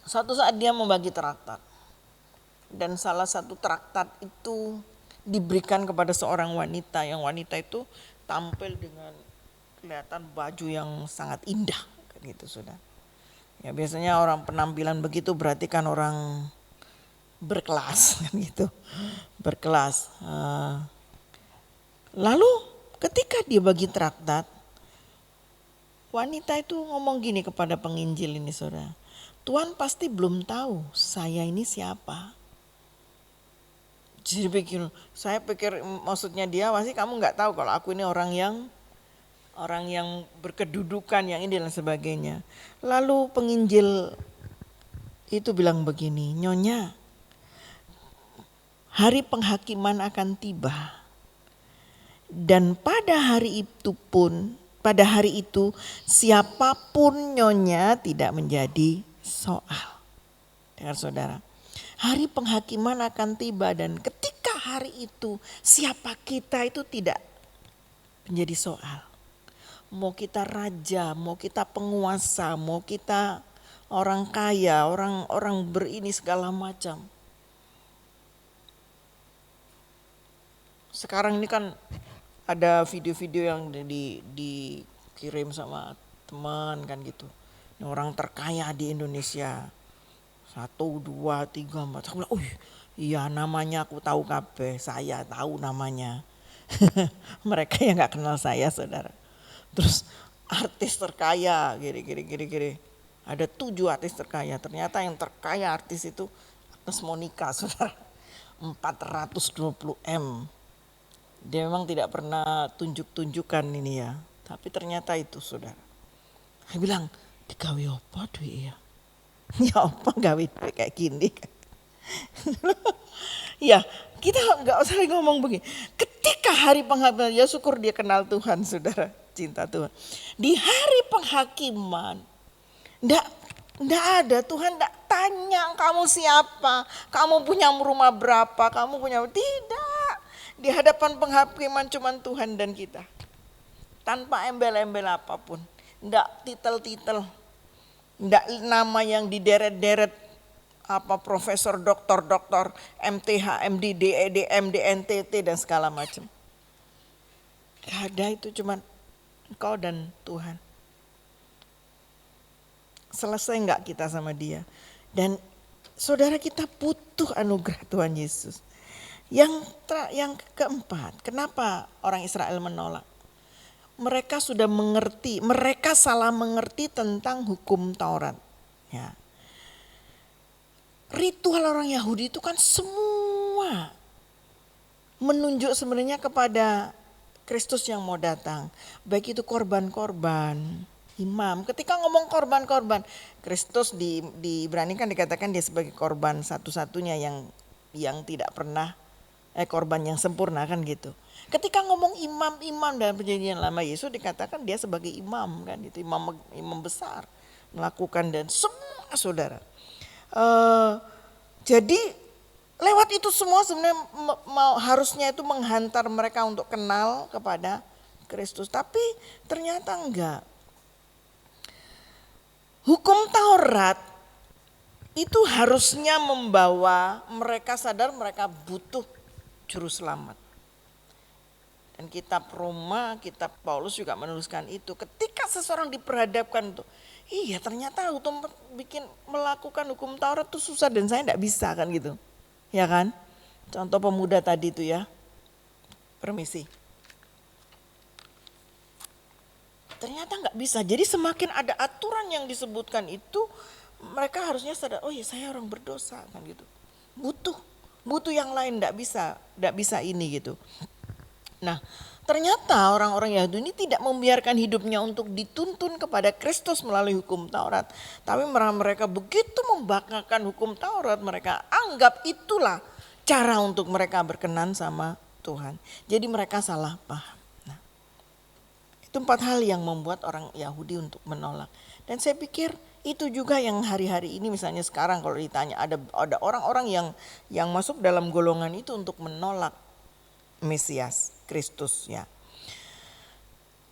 Suatu saat dia membagi traktat, dan salah satu traktat itu diberikan kepada seorang wanita, yang wanita itu tampil dengan kelihatan baju yang sangat indah kan gitu, sudah. Ya biasanya orang penampilan begitu berarti kan orang berkelas kan gitu, berkelas. Lalu ketika dia bagi traktat, wanita itu ngomong gini kepada penginjil ini, saudara, Tuhan pasti belum tahu saya ini siapa. Jadi saya pikir maksudnya dia pasti kamu nggak tahu kalau aku ini orang yang berkedudukan yang ini dan sebagainya. Lalu penginjil itu bilang begini, Nyonya, hari penghakiman akan tiba, dan pada hari itu siapapun Nyonya tidak menjadi soal. Dengar saudara, hari penghakiman akan tiba, dan ketika hari itu siapa kita itu tidak menjadi soal. Mau kita raja, mau kita penguasa, mau kita orang kaya, orang berini segala macam. Sekarang ini kan ada video-video yang dikirim sama teman kan gitu. Ini orang terkaya di Indonesia. 1, 2, 3, 4. Aku bilang, iya namanya aku tahu kabeh, saya tahu namanya. Mereka yang gak kenal saya, saudara. Terus artis terkaya, gini. Ada 7 artis terkaya. Ternyata yang terkaya artis itu Agnes Monica, saudara. 420 M. Dia memang tidak pernah tunjuk-tunjukkan ini ya. Tapi ternyata itu, saudara. Saya bilang, digawe apa duit ya? Ya apa gawe duit kayak gini kan. Ya kita gak usah ngomong begini. Ketika hari penghakiman, ya syukur dia kenal Tuhan, saudara. Cinta Tuhan. Di hari penghakiman, ndak ada, Tuhan ndak tanya kamu siapa, kamu punya rumah berapa, kamu punya, tidak. Di hadapan penghakiman cuma Tuhan dan kita. Tanpa embel-embel apapun, ndak titel-titel, ndak nama yang dideret-deret, apa profesor, doktor, MTH, MD, DED, MD, NTT dan segala macam. Gak ada, itu cuma Engkau dan Tuhan. Selesai enggak kita sama dia? Dan saudara, kita butuh anugerah Tuhan Yesus. Yang keempat, kenapa orang Israel menolak? Mereka sudah mengerti, mereka salah mengerti tentang hukum Taurat. Ya. Ritual orang Yahudi itu kan semua menunjuk sebenarnya kepada Kristus yang mau datang. Baik itu korban-korban, imam. Ketika ngomong korban-korban, Kristus di Ibrani kan dikatakan dia sebagai korban satu-satunya yang tidak pernah korban yang sempurna kan gitu. Ketika ngomong imam dalam perjanjian lama, Yesus dikatakan dia sebagai imam kan gitu, imam besar melakukan dan semua, saudara. Jadi lewat itu semua sebenarnya harusnya itu menghantar mereka untuk kenal kepada Kristus, tapi ternyata enggak. Hukum Taurat itu harusnya membawa mereka sadar mereka butuh juru selamat. Dan kitab Roma, kitab Paulus juga menuliskan itu. Ketika seseorang diperhadapkan tuh, iya ternyata melakukan hukum Taurat itu susah dan saya enggak bisa kan gitu. Ya kan? Contoh pemuda tadi itu ya. Permisi. Ternyata enggak bisa. Jadi semakin ada aturan yang disebutkan itu, mereka harusnya sadar, oh iya saya orang berdosa kan gitu. Butuh yang lain, enggak bisa ini gitu. Nah, ternyata orang-orang Yahudi ini tidak membiarkan hidupnya untuk dituntun kepada Kristus melalui hukum Taurat. Tapi mereka begitu membanggakan hukum Taurat, mereka anggap itulah cara untuk mereka berkenan sama Tuhan. Jadi mereka salah paham. Nah, itu 4 hal yang membuat orang Yahudi untuk menolak. Dan saya pikir itu juga yang hari-hari ini, misalnya sekarang kalau ditanya ada orang-orang yang masuk dalam golongan itu untuk menolak Mesias Kristus ya.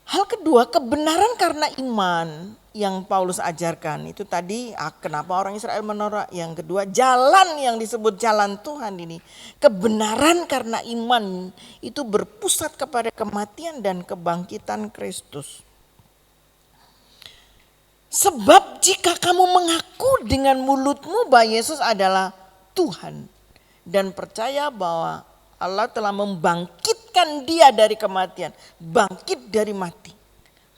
Hal kedua, kebenaran karena iman yang Paulus ajarkan itu tadi, kenapa orang Israel menolak. Yang kedua, jalan yang disebut jalan Tuhan ini, kebenaran karena iman itu berpusat kepada kematian dan kebangkitan Kristus. Sebab jika kamu mengaku dengan mulutmu bahwa Yesus adalah Tuhan dan percaya bahwa Allah telah membangkitkan dia dari kematian, bangkit dari mati,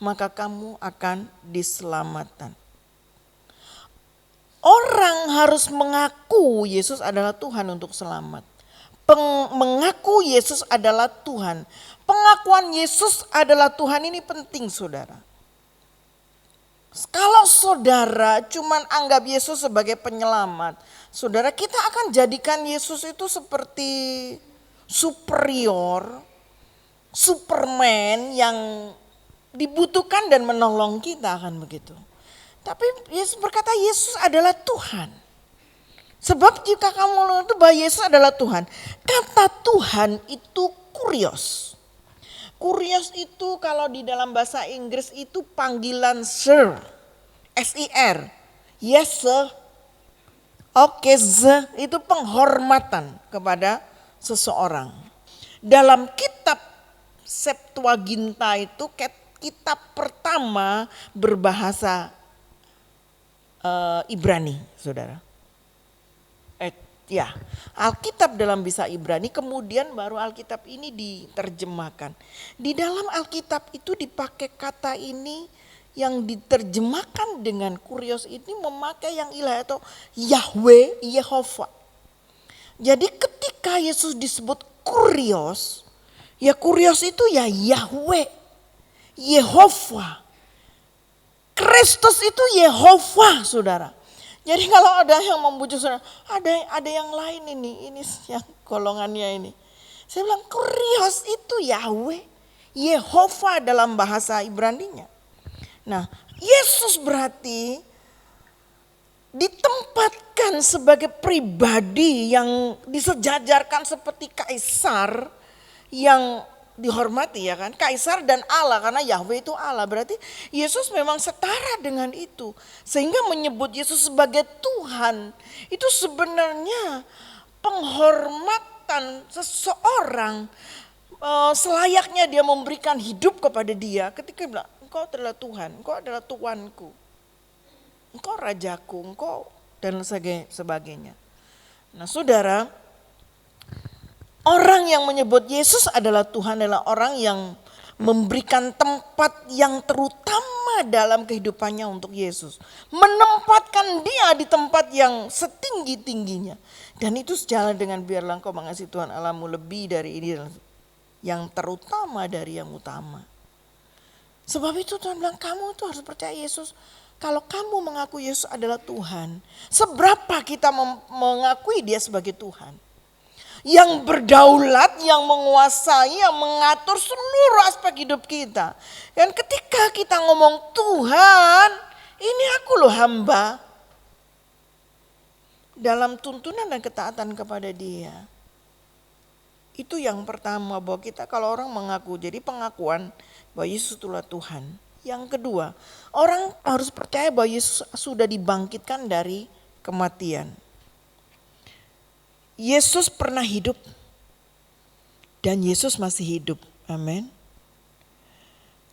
maka kamu akan diselamatkan. Orang harus mengaku Yesus adalah Tuhan untuk selamat. Mengaku Yesus adalah Tuhan. Pengakuan Yesus adalah Tuhan ini penting, saudara. Kalau saudara cuman anggap Yesus sebagai penyelamat, saudara, kita akan jadikan Yesus itu seperti superior, Superman yang dibutuhkan dan menolong kita, akan begitu. Tapi Yesus berkata Yesus adalah Tuhan. Sebab jika kamu itu bahwa Yesus adalah Tuhan, kata Tuhan itu kurios. Kurios itu kalau di dalam bahasa Inggris itu panggilan sir, S-I-R. Yes sir. Oke, itu penghormatan kepada seseorang. Dalam kitab Septuaginta itu kitab pertama berbahasa Ibrani, saudara. Ya, Alkitab dalam bahasa Ibrani, kemudian baru Alkitab ini diterjemahkan. Di dalam Alkitab itu dipakai kata ini yang diterjemahkan dengan kurios ini memakai yang ilahi atau Yahweh, Yehova. Jadi ketika Yesus disebut kurios, ya kurios itu ya Yahweh, Yehova. Kristus itu Yehova, saudara. Jadi kalau ada yang membujuk saudara, ada yang lain ini yang golongannya ini. Saya bilang kurios itu Yahweh, Yehova dalam bahasa Ibraninya. Nah, Yesus berarti ditempatkan sebagai pribadi yang disejajarkan seperti kaisar yang dihormati, ya kan, kaisar dan Allah, karena Yahweh itu Allah. Berarti Yesus memang setara dengan itu, sehingga menyebut Yesus sebagai Tuhan itu sebenarnya penghormatan seseorang, selayaknya dia memberikan hidup kepada dia ketika bilang engkau adalah Tuhan, engkau adalah Tuanku, engkau rajaku, engkau dan sebagainya. Nah, saudara, orang yang menyebut Yesus adalah Tuhan adalah orang yang memberikan tempat yang terutama dalam kehidupannya untuk Yesus. Menempatkan dia di tempat yang setinggi-tingginya. Dan itu sejalan dengan biarlah engkau mengasihi Tuhan Allahmu lebih dari ini, yang terutama dari yang utama. Sebab itu Tuhan bilang kamu itu harus percaya Yesus. Kalau kamu mengaku Yesus adalah Tuhan, seberapa kita mengakui dia sebagai Tuhan yang berdaulat, yang menguasai, yang mengatur seluruh aspek hidup kita. Dan ketika kita ngomong Tuhan, ini aku loh hamba, dalam tuntunan dan ketaatan kepada dia. Itu yang pertama, bahwa kita kalau orang mengaku, jadi pengakuan bahwa Yesus itulah Tuhan. Yang kedua, orang harus percaya bahwa Yesus sudah dibangkitkan dari kematian. Yesus pernah hidup dan Yesus masih hidup. Amin.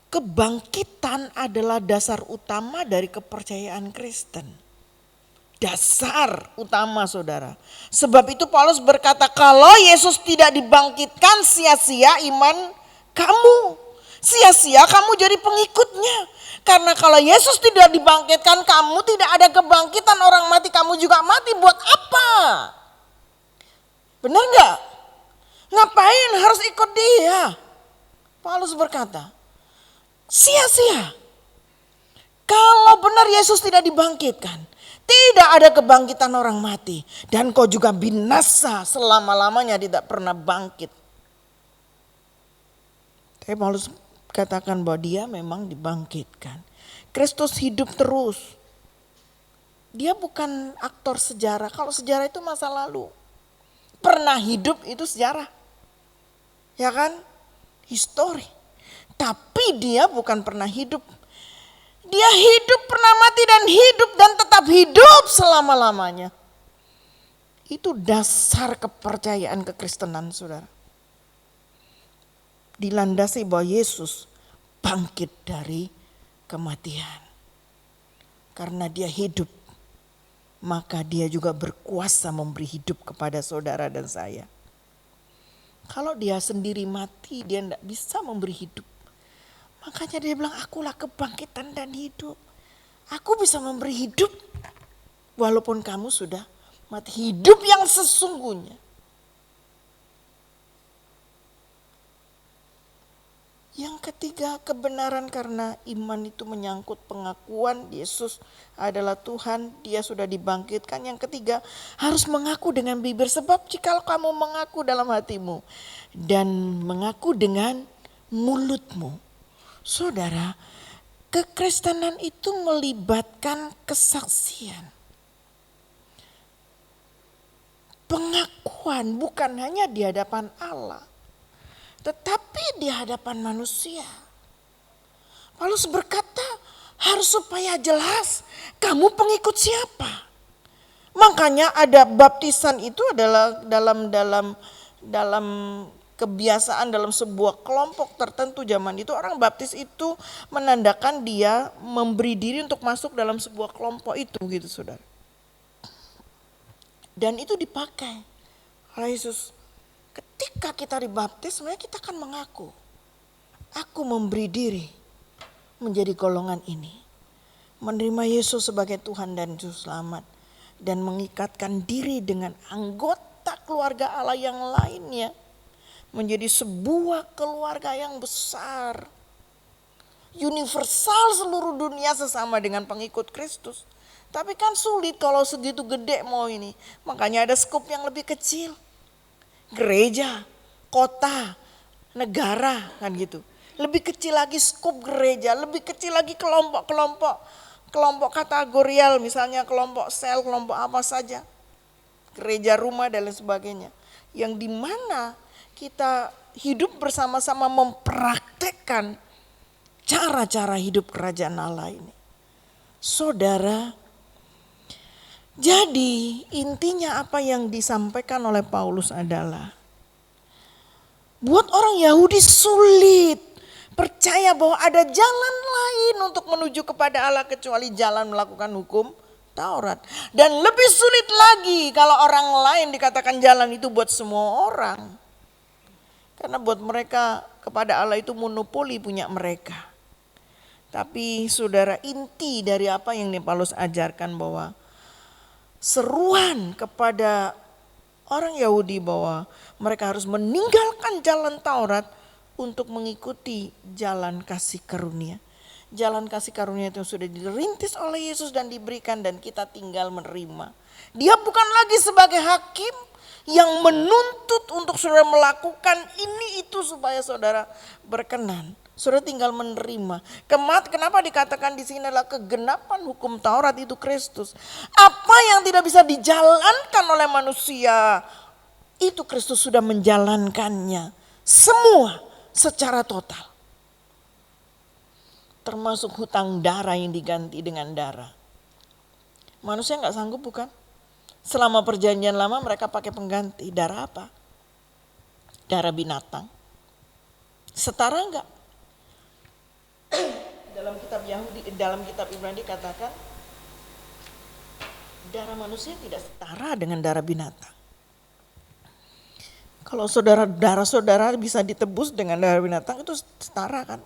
Kebangkitan adalah dasar utama dari kepercayaan Kristen. Dasar utama, saudara. Sebab itu Paulus berkata, kalau Yesus tidak dibangkitkan, sia-sia iman kamu. Sia-sia kamu jadi pengikutnya. Karena kalau Yesus tidak dibangkitkan, kamu tidak ada kebangkitan, orang mati kamu juga mati. Buat apa? Benar gak? Ngapain harus ikut dia? Paulus berkata, sia-sia. Kalau benar Yesus tidak dibangkitkan, tidak ada kebangkitan orang mati. Dan kau juga binasa selama-lamanya tidak pernah bangkit. Tapi Paulus katakan bahwa dia memang dibangkitkan. Kristus hidup terus. Dia bukan aktor sejarah. Kalau sejarah itu masa lalu. Pernah hidup itu sejarah. Ya kan? Histori. Tapi dia bukan pernah hidup. Dia hidup, pernah mati dan hidup dan tetap hidup selama-lamanya. Itu dasar kepercayaan kekristenan, saudara. Dilandasi bahwa Yesus bangkit dari kematian. Karena dia hidup, maka dia juga berkuasa memberi hidup kepada saudara dan saya. Kalau dia sendiri mati, dia tidak bisa memberi hidup. Makanya dia bilang, akulah kebangkitan dan hidup. Aku bisa memberi hidup walaupun kamu sudah mati. Hidup yang sesungguhnya. Yang ketiga, kebenaran karena iman itu menyangkut pengakuan Yesus adalah Tuhan, dia sudah dibangkitkan. Yang ketiga, harus mengaku dengan bibir. Sebab jika kamu mengaku dalam hatimu dan mengaku dengan mulutmu. Saudara, kekristenan itu melibatkan kesaksian. Pengakuan bukan hanya di hadapan Allah, tetapi di hadapan manusia. Paulus berkata, harus supaya jelas kamu pengikut siapa. Makanya ada baptisan itu adalah dalam kebiasaan dalam sebuah kelompok tertentu zaman itu, orang baptis itu menandakan dia memberi diri untuk masuk dalam sebuah kelompok itu, gitu saudara. Dan itu dipakai oleh Yesus. Ketika kita dibaptis, sebenarnya kita akan mengaku, aku memberi diri menjadi golongan ini, menerima Yesus sebagai Tuhan dan Juru Selamat, dan mengikatkan diri dengan anggota keluarga Allah yang lainnya, menjadi sebuah keluarga yang besar, universal seluruh dunia sesama dengan pengikut Kristus. Tapi kan sulit kalau segitu gede mau ini. Makanya ada skup yang lebih kecil. Gereja, kota, negara kan gitu. Lebih kecil lagi skup gereja, lebih kecil lagi kelompok kategorial, misalnya kelompok sel, kelompok apa saja. Gereja, rumah dan lain sebagainya. Yang dimana kita hidup bersama-sama mempraktekkan cara-cara hidup kerajaan Allah ini. Saudara, jadi intinya apa yang disampaikan oleh Paulus adalah, buat orang Yahudi sulit percaya bahwa ada jalan lain untuk menuju kepada Allah kecuali jalan melakukan hukum Taurat. Dan lebih sulit lagi kalau orang lain dikatakan jalan itu buat semua orang. Karena buat mereka kepada Allah itu monopoli punya mereka. Tapi saudara, inti dari apa yang Paulus ajarkan bahwa seruan kepada orang Yahudi bahwa mereka harus meninggalkan jalan Taurat untuk mengikuti jalan kasih karunia. Jalan kasih karunia itu sudah dirintis oleh Yesus dan diberikan, dan kita tinggal menerima. Dia bukan lagi sebagai hakim yang menuntut untuk saudara melakukan ini itu supaya saudara berkenan. Saudara tinggal menerima. Kenapa dikatakan di sini adalah kegenapan hukum Taurat itu Kristus. Apa yang tidak bisa dijalankan oleh manusia, itu Kristus sudah menjalankannya. Semua secara total. Termasuk hutang darah yang diganti dengan darah. Manusia gak sanggup bukan? Selama perjanjian lama mereka pakai pengganti. Darah apa? Darah binatang. Setara enggak? Dalam kitab Yahudi, dalam kitab Ibrani dikatakan darah manusia tidak setara dengan darah binatang. Kalau darah saudara bisa ditebus dengan darah binatang, itu setara kan?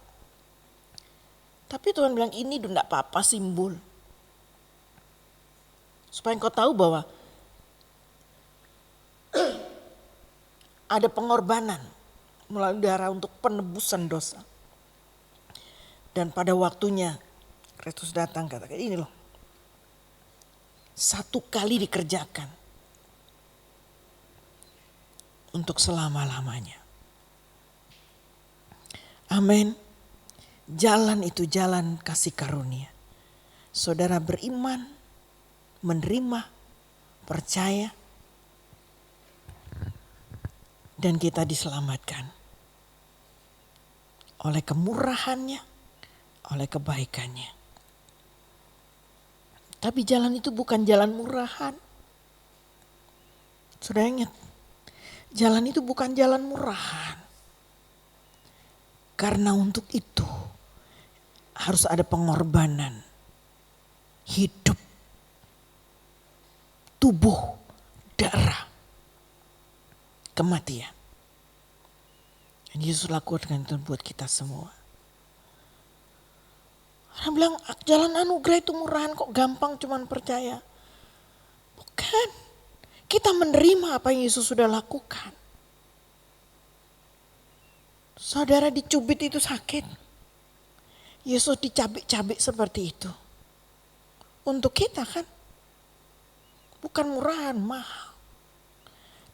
Tapi Tuhan bilang ini tidak apa-apa, simbol. Supaya engkau tahu bahwa ada pengorbanan melalui darah untuk penebusan dosa. Dan pada waktunya Kristus datang katakan ini loh, satu kali dikerjakan untuk selama-lamanya. Amin. Jalan itu jalan kasih karunia. Saudara beriman, menerima, percaya, dan kita diselamatkan oleh kemurahannya, oleh kebaikannya. Tapi jalan itu bukan jalan murahan. Sudah ingat, jalan itu bukan jalan murahan. Karena untuk itu harus ada pengorbanan hidup, tubuh, darah, kematian. Dan Yesus lakukan itu buat kita semua. Orang bilang jalan anugerah itu murahan kok, gampang cuman percaya. Bukan. Kita menerima apa yang Yesus sudah lakukan. Saudara dicubit itu sakit. Yesus dicabik-cabik seperti itu. Untuk kita kan. Bukan murahan, mahal.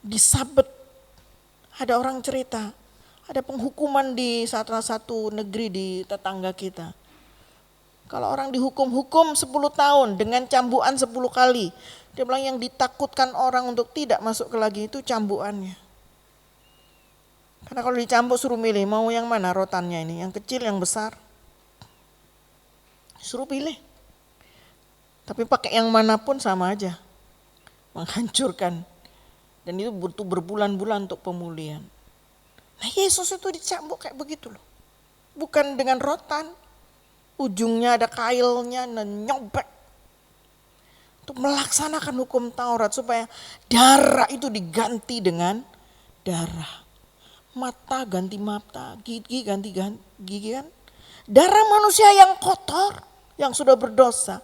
Disabet. Ada orang cerita. Ada penghukuman di salah satu negeri di tetangga kita. Kalau orang dihukum 10 tahun dengan cambukan 10 kali. Dia bilang yang ditakutkan orang untuk tidak masuk ke lagi itu cambukannya. Karena kalau dicambuk suruh milih mau yang mana rotannya ini. Yang kecil, yang besar. Suruh pilih. Tapi pakai yang manapun sama aja. Menghancurkan. Dan itu butuh berbulan-bulan untuk pemulihan. Nah Yesus itu dicambuk kayak begitu loh. Bukan dengan rotan. Ujungnya ada kailnya dan nyobek. Untuk melaksanakan hukum Taurat supaya darah itu diganti dengan darah. Mata ganti mata, gigi ganti gigi kan. Darah manusia yang kotor, yang sudah berdosa.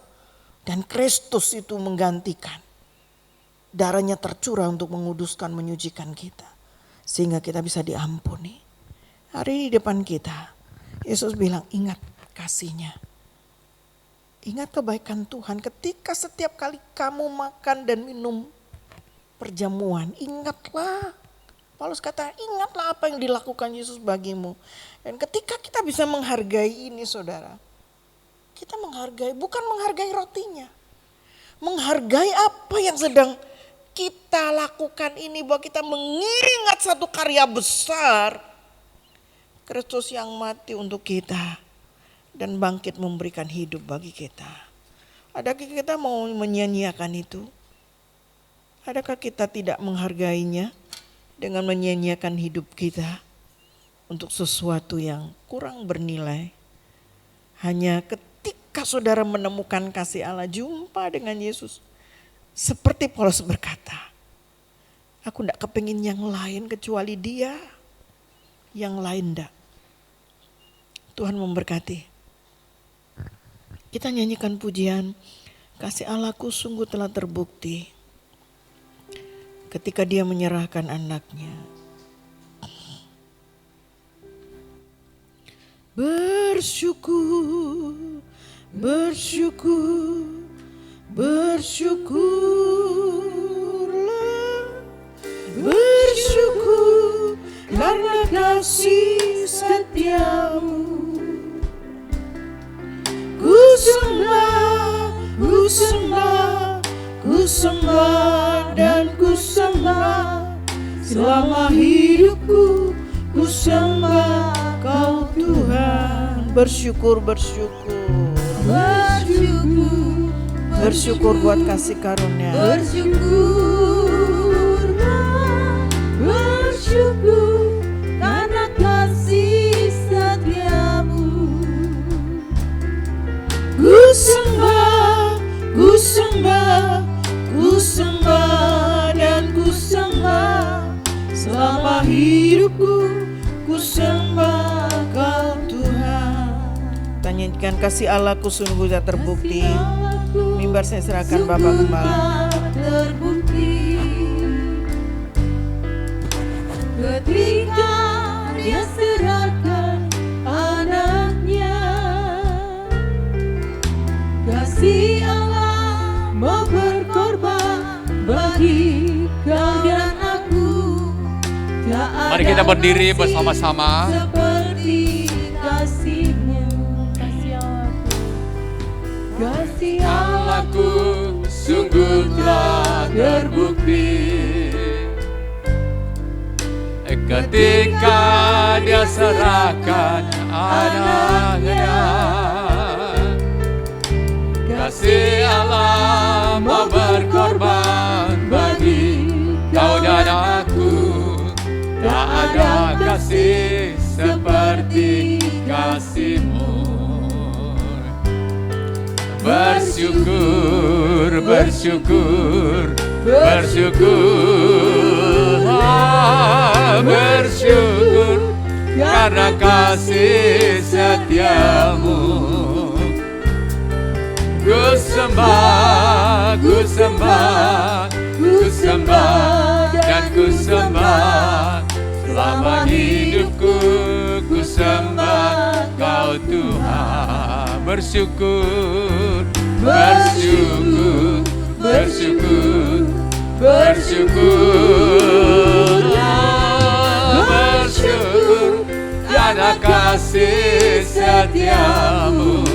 Dan Kristus itu menggantikan. Darahnya tercurah untuk menguduskan, menyucikan kita. Sehingga kita bisa diampuni. Hari ini di depan kita, Yesus bilang ingat kasihnya. Ingat kebaikan Tuhan ketika setiap kali kamu makan dan minum perjamuan. Ingatlah. Paulus kata ingatlah apa yang dilakukan Yesus bagimu. Dan ketika kita bisa menghargai ini saudara. Kita menghargai, bukan menghargai rotinya. Menghargai apa yang sedang kita lakukan ini. Bahwa kita mengingat satu karya besar. Kristus yang mati untuk kita. Dan bangkit memberikan hidup bagi kita. Adakah kita mau menyia-nyiakan itu? Adakah kita tidak menghargainya dengan menyia-nyiakan hidup kita untuk sesuatu yang kurang bernilai? Hanya ketika saudara menemukan kasih Allah, jumpa dengan Yesus. Seperti Paulus berkata, aku tidak kepingin yang lain kecuali dia. Yang lain tidak. Tuhan memberkati. Kita nyanyikan pujian, kasih Allahku sungguh telah terbukti ketika dia menyerahkan anaknya. Bersyukur, bersyukur, bersyukurlah, bersyukur karena kasih setiamu. Ku sembah, ku sembah, ku sembah dan ku sembah. Selama hidupku ku sembah Kau Tuhan. Bersyukur, bersyukur, bersyukur, bersyukur buat kasih karunia. Bersyukur, bersyukur karena kasih setiamu. Ku sembah, ku sembah, ku sembah dan ku sembah. Selama hidupku ku sembah Kau Tuhan. Tanyakan kasih Allahku sungguh sudah terbukti. Mimbar saya serahkan Bapak Gembala. Terbukti ketika di Mari kita berdiri bersama-sama. Seperti kasih-Mu, kasih Allahku sungguh telah terbukti ketika Dia serahkan anaknya. Kasih Allah mau berkorban bagi kau dan aku. Tak ada kasih seperti kasih-Mu. Bersyukur, bersyukur, bersyukur, bersyukur karena kasih setiamu. Ku sembah, ku sembah, ku sembah dan ku sembah selama hidupku. Ku sembah Kau Tuhan. Bersyukur, bersyukur, bersyukur, bersyukur, bersyukur karena kasih setiamu.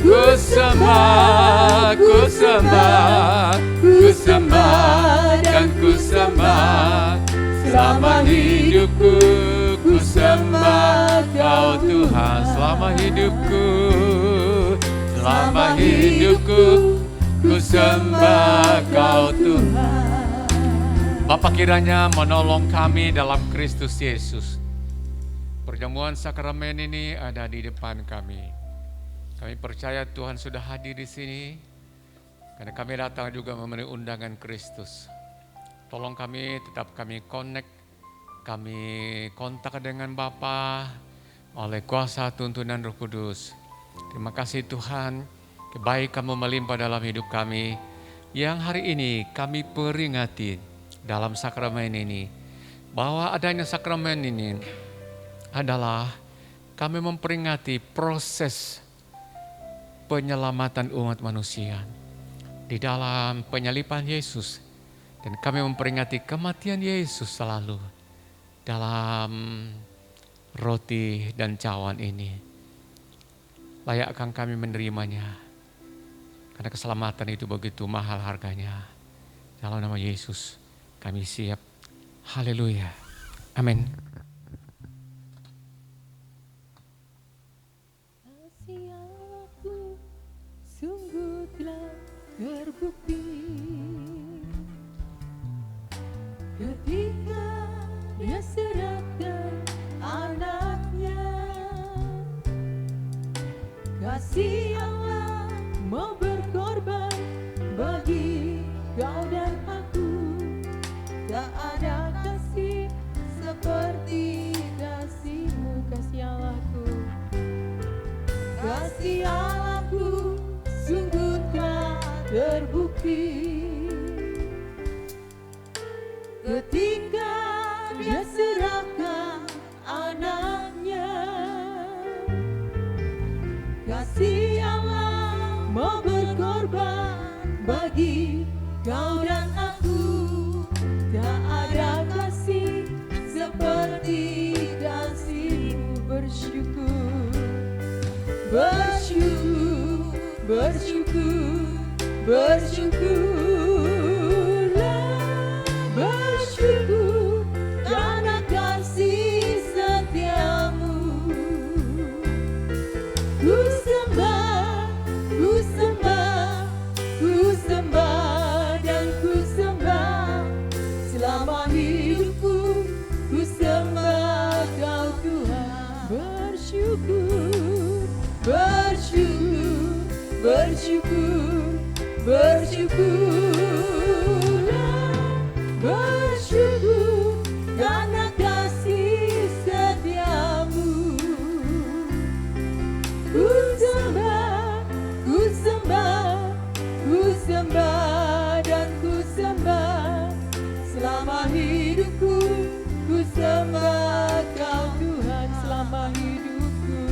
Ku sembah, ku sembah, ku sembah dan ku sembah selama hidupku. Ku sembah Kau Tuhan selama hidupku, selama hidupku. Ku sembah Kau Tuhan. Bapa kiranya menolong kami dalam Kristus Yesus. Perjamuan sakramen ini ada di depan kami. Kami percaya Tuhan sudah hadir di sini, karena kami datang juga memenuhi undangan Kristus. Tolong kami, tetap kami connect, kami kontak dengan Bapa oleh kuasa tuntunan Roh Kudus. Terima kasih Tuhan, kebaikan-Mu melimpah dalam hidup kami, yang hari ini kami peringati dalam sakramen ini, bahwa adanya sakramen ini adalah kami memperingati proses penyelamatan umat manusia di dalam penyaliban Yesus, dan kami memperingati kematian Yesus selalu dalam roti dan cawan ini. Layakkah kami menerimanya, karena keselamatan itu begitu mahal harganya. Dalam nama Yesus kami siap. Haleluya. Amin. sungguh telah terbukti ketika Dia serahkan anaknya. Kasih Allah mau berkorban bagi kau dan aku. Tak ada kasih seperti kasih-Mu, kasih Allahku. Kasih Allahku sungguh telah terbukti ketika Dia serahkan anaknya. Kasih Allah mau berkorban bagi kau dan aku. Tak ada kasih seperti kasih-Mu. Bersyukur, bersyukur, bersyukur, bersyukurlah, bersyukur karena kasih setiamu. Ku sembah, ku sembah, ku sembah dan ku sembah selama hidupku. Ku sembah Kau Tuhan. Bersyukur, bersyukur, bersyukur, bersyukurlah, bersyukur karena kasih setiamu. Ku sembah, ku sembah, ku sembah dan ku sembah selama hidupku. Ku sembah Kau Tuhan selama hidupku.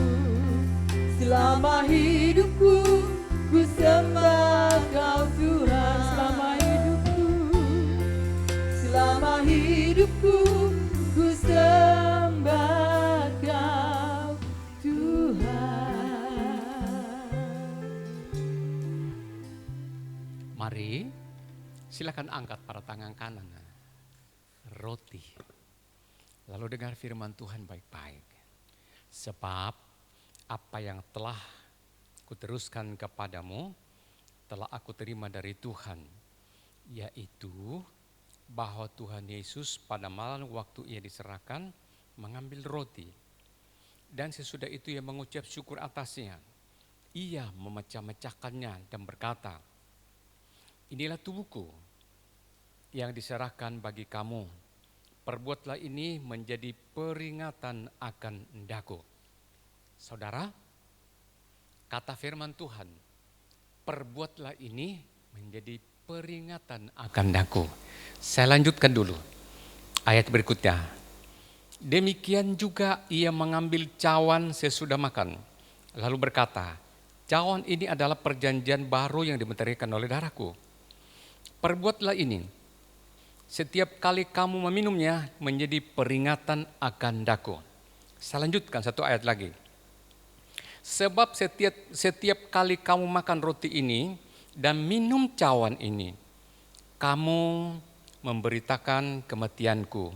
Selama hidupku ku sembah Kau Tuhan. Selama hidupku, selama hidupku Mari silakan angkat pada tangan kanan roti. Lalu dengar firman Tuhan baik-baik. Sebab apa yang telah kuteruskan kepadamu telah aku terima dari Tuhan, yaitu bahwa Tuhan Yesus pada malam waktu ia diserahkan mengambil roti. Dan sesudah itu ia mengucap syukur atasnya. Ia memecah-mecahkannya dan berkata, inilah tubuhku yang diserahkan bagi kamu. Perbuatlah ini menjadi peringatan akan daku. Saudara, kata firman Tuhan, perbuatlah ini menjadi peringatan akan daku. Saya lanjutkan dulu ayat berikutnya. Demikian juga ia mengambil cawan sesudah makan, lalu berkata, cawan ini adalah perjanjian baru yang dimeteraikan oleh darahku. Perbuatlah ini setiap kali kamu meminumnya menjadi peringatan akan daku. Saya lanjutkan satu ayat lagi. Sebab setiap kali kamu makan roti ini dan minum cawan ini, kamu memberitakan kematianku.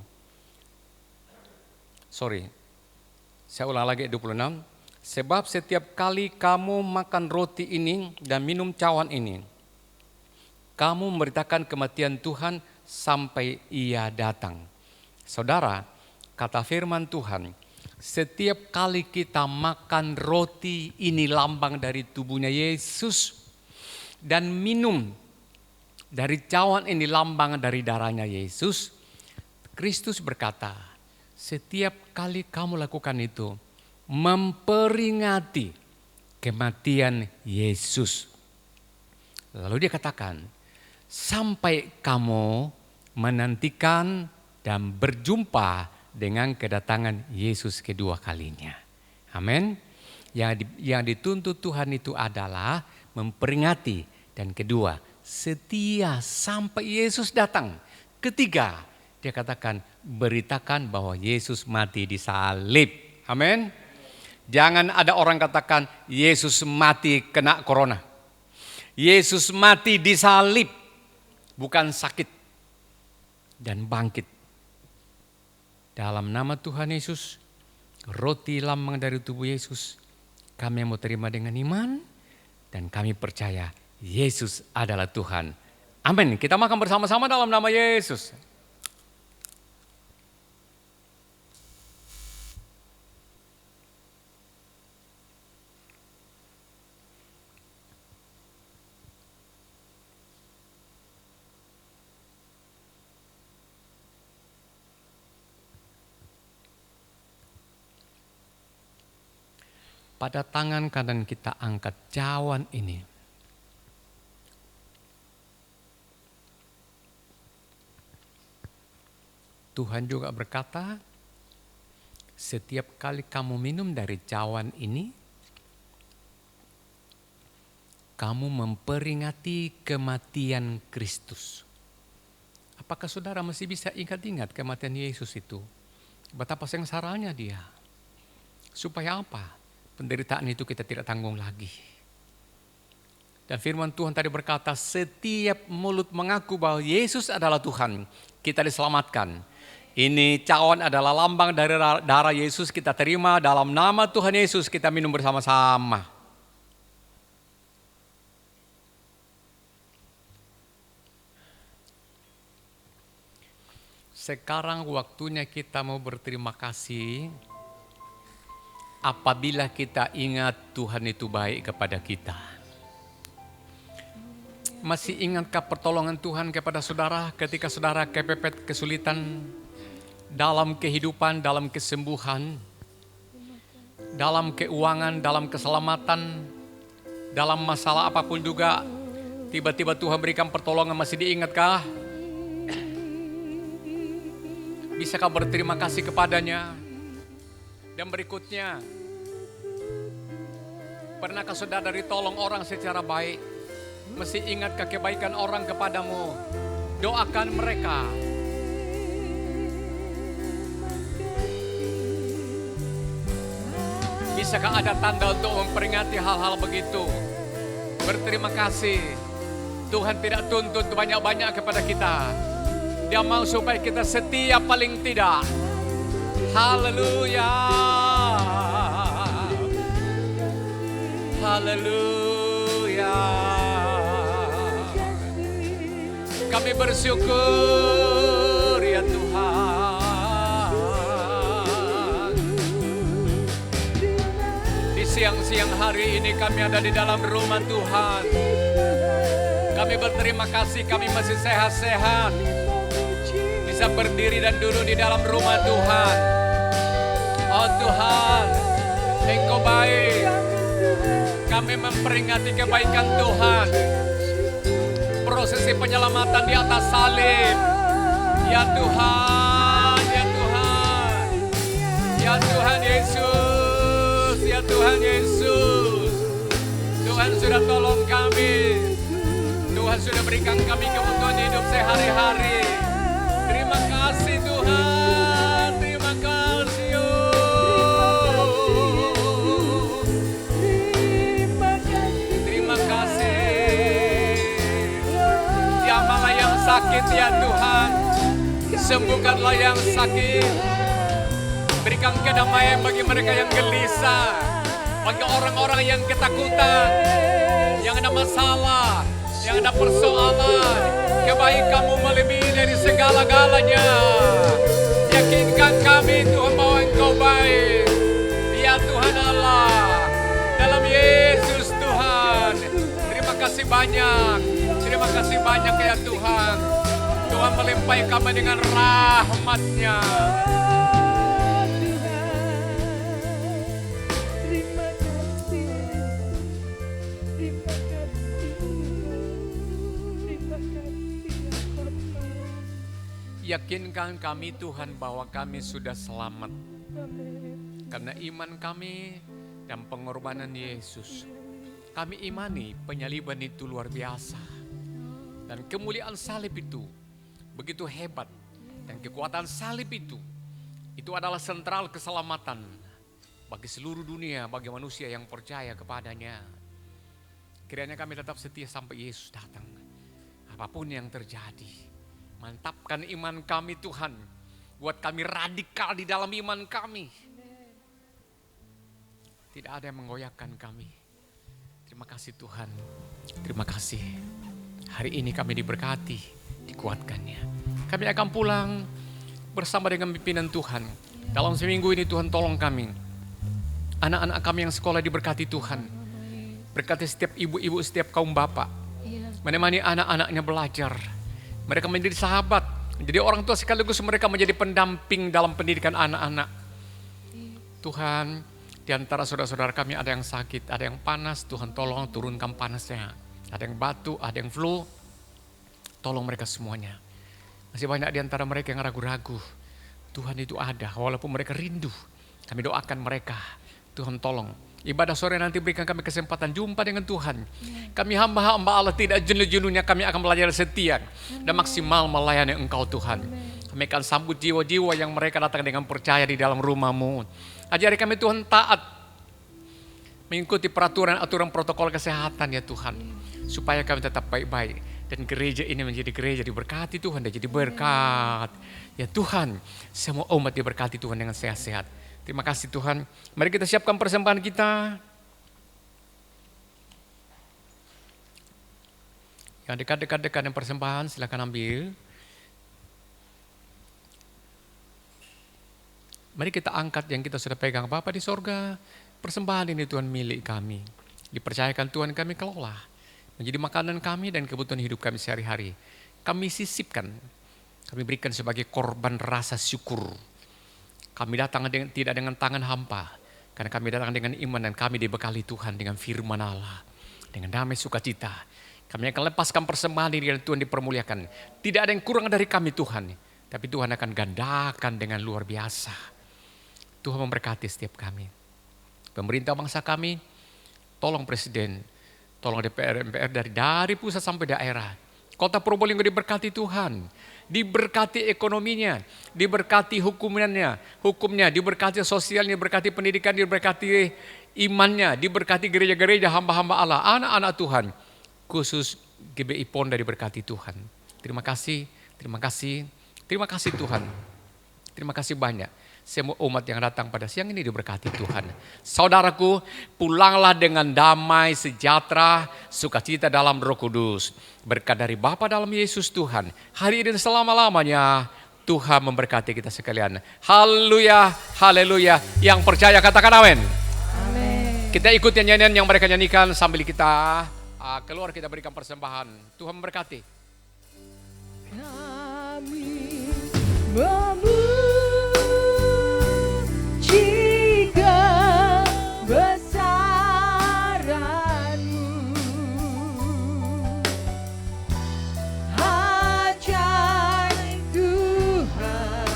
Saya ulang lagi 26. Sebab setiap kali kamu makan roti ini dan minum cawan ini, kamu memberitakan kematian Tuhan sampai ia datang. Saudara, kata firman Tuhan, setiap kali kita makan roti ini lambang dari tubuhnya Yesus, dan minum dari cawan ini lambang dari darahnya Yesus, Kristus berkata, setiap kali kamu lakukan itu, memperingati kematian Yesus. Lalu dia katakan, sampai kamu menantikan dan berjumpa dengan kedatangan Yesus kedua kalinya. Amin. Yang dituntut Tuhan itu adalah memperingati, dan kedua, setia sampai Yesus datang. Ketiga, dia katakan beritakan bahwa Yesus mati di salib. Amin. Jangan ada orang katakan Yesus mati kena corona. Yesus mati di salib. Bukan sakit dan bangkit. Dalam nama Tuhan Yesus, roti lambang dari tubuh Yesus, kami mau terima dengan iman dan kami percaya Yesus adalah Tuhan. Amin. Kita makan bersama-sama dalam nama Yesus. Pada tangan kanan kita angkat cawan ini. Tuhan juga berkata, setiap kali kamu minum dari cawan ini, kamu memperingati kematian Kristus. Apakah saudara masih bisa ingat-ingat kematian Yesus itu? Betapa sengsaranya dia. Supaya apa? Penderitaan itu kita tidak tanggung lagi. Dan firman Tuhan tadi berkata, setiap mulut mengaku bahwa Yesus adalah Tuhan, kita diselamatkan. Ini cawan adalah lambang dari darah Yesus, kita terima dalam nama Tuhan Yesus, kita minum bersama-sama. Sekarang waktunya kita mau berterima kasih. Apabila kita ingat Tuhan itu baik kepada kita. Masih ingatkah pertolongan Tuhan kepada saudara ketika saudara kepepet kesulitan dalam kehidupan, dalam kesembuhan, dalam keuangan, dalam keselamatan, dalam masalah apapun juga, tiba-tiba Tuhan berikan pertolongan, masih diingatkah? Bisakah berterima kasih kepadanya? Dan berikutnya, pernahkah saudara ditolong orang secara baik? Masih ingatkah kebaikan orang kepadamu? Doakan mereka. Bisakah ada tanda untuk memperingati hal-hal begitu? Berterima kasih. Tuhan tidak tuntut banyak-banyak kepada kita. Dia mau supaya kita setia paling tidak. Haleluya. Haleluya. Kami bersyukur ya Tuhan. Di siang-siang hari ini kami ada di dalam rumah Tuhan. Kami berterima kasih kami masih sehat-sehat. Bisa berdiri dan duduk di dalam rumah Tuhan. Oh Tuhan, Engkau baik. Kami memperingati kebaikan Tuhan. Prosesi penyelamatan di atas salib. Ya Tuhan, ya Tuhan. Ya Tuhan Yesus, ya Tuhan Yesus. Tuhan sudah tolong kami. Tuhan sudah berikan kami kebutuhan hidup sehari-hari. Terima kasih Tuhan, terima kasih. Terima kasih. Jamahlah yang sakit ya Tuhan, sembuhkanlah yang sakit. Berikan kedamaian bagi mereka yang gelisah, bagi orang-orang yang ketakutan, yang ada masalah, yang ada persoalan. Kebaikan-Mu melebihi dari segala-galanya. Yakinkan kami Tuhan bahwa Engkau baik. Ya Tuhan Allah, dalam Yesus Tuhan. Terima kasih banyak. Terima kasih banyak ya Tuhan. Tuhan melimpahi kami dengan rahmat-Nya. Yakinkan kami Tuhan bahwa kami sudah selamat karena iman kami dan pengorbanan Yesus. Kami imani penyaliban itu luar biasa dan kemuliaan salib itu begitu hebat, dan kekuatan salib itu adalah sentral keselamatan bagi seluruh dunia, bagi manusia yang percaya kepadanya. Kiranya kami tetap setia sampai Yesus datang. Apapun yang terjadi, mantapkan iman kami Tuhan. Buat kami radikal di dalam iman kami. Tidak ada yang menggoyahkan kami. Terima kasih Tuhan. Terima kasih. Hari ini kami diberkati, dikuatkannya. Kami akan pulang bersama dengan pimpinan Tuhan. Dalam seminggu ini Tuhan tolong kami. Anak-anak kami yang sekolah diberkati Tuhan. Berkati setiap ibu-ibu, setiap kaum bapak. Menemani anak-anaknya belajar. Mereka menjadi sahabat, menjadi orang tua sekaligus mereka menjadi pendamping dalam pendidikan anak-anak. Tuhan, di antara saudara-saudara kami ada yang sakit, ada yang panas, Tuhan tolong turunkan panasnya. Ada yang batuk, ada yang flu, tolong mereka semuanya. Masih banyak di antara mereka yang ragu-ragu. Tuhan itu ada, walaupun mereka rindu. Kami doakan mereka, Tuhan tolong. Ibadah sore nanti berikan kami kesempatan jumpa dengan Tuhan. Kami hamba-hamba Allah tidak jenuh-jenuhnya kami akan belajar setia dan maksimal melayani Engkau Tuhan. Kami akan sambut jiwa-jiwa yang mereka datang dengan percaya di dalam rumah-Mu. Ajari kami Tuhan taat mengikuti peraturan-aturan protokol kesehatan ya Tuhan. Supaya kami tetap baik-baik dan gereja ini menjadi gereja diberkati Tuhan dan jadi berkat. Ya Tuhan, semua umat diberkati Tuhan dengan sehat-sehat. Terima kasih Tuhan. Mari kita siapkan persembahan kita. Yang dekat-dekat dengan persembahan silakan ambil. Mari kita angkat yang kita sudah pegang. Bapa di sorga, persembahan ini Tuhan milik kami. Dipercayakan Tuhan kami kelola. Menjadi makanan kami dan kebutuhan hidup kami sehari-hari. Kami sisipkan. Kami berikan sebagai korban rasa syukur. Kami datang tidak dengan tangan hampa, karena kami datang dengan iman dan kami dibekali Tuhan dengan firman Allah, dengan damai sukacita. Kami akan lepaskan persembahan ini dan Tuhan dipermuliakan. Tidak ada yang kurang dari kami Tuhan, tapi Tuhan akan gandakan dengan luar biasa. Tuhan memberkati setiap kami. Pemerintah bangsa kami, tolong Presiden, tolong DPR, MPR dari pusat sampai daerah. Kota Probolinggo diberkati Tuhan. Diberkati ekonominya, diberkati hukumnya, diberkati sosialnya, diberkati pendidikan, diberkati imannya, diberkati gereja-gereja hamba-hamba Allah, anak-anak Tuhan. Khusus GBI Ponda diberkati Tuhan. Terima kasih, terima kasih, terima kasih Tuhan. Terima kasih banyak. Semua umat yang datang pada siang ini diberkati Tuhan. Saudaraku, pulanglah dengan damai, sejahtera, sukacita dalam Roh Kudus. Berkat dari Bapa dalam Yesus Tuhan. Hari ini selama-lamanya Tuhan memberkati kita sekalian. Haleluya, haleluya. Yang percaya katakan amin. Amin. Kita ikut nyanyian yang mereka nyanyikan sambil kita keluar, kita berikan persembahan. Tuhan memberkati. Kami memuji kebesaran-Mu, ajaib Tuhan,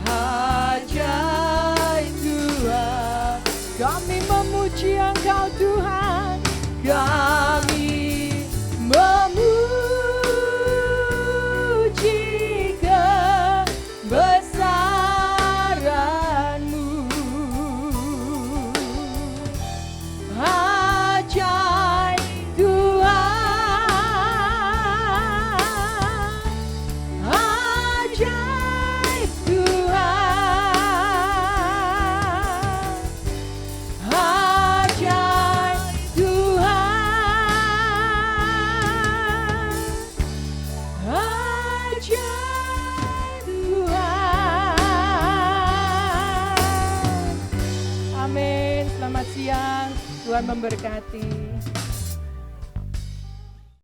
ajaib Tuhan. Kami memuji Engkau Tuhan, kami memuji kebesaran-Mu, ajaib Tuhan, ajaib Tuhan, ajaib Tuhan, ajaib Tuhan. Amin. Selamat siang. Tuhan memberkati.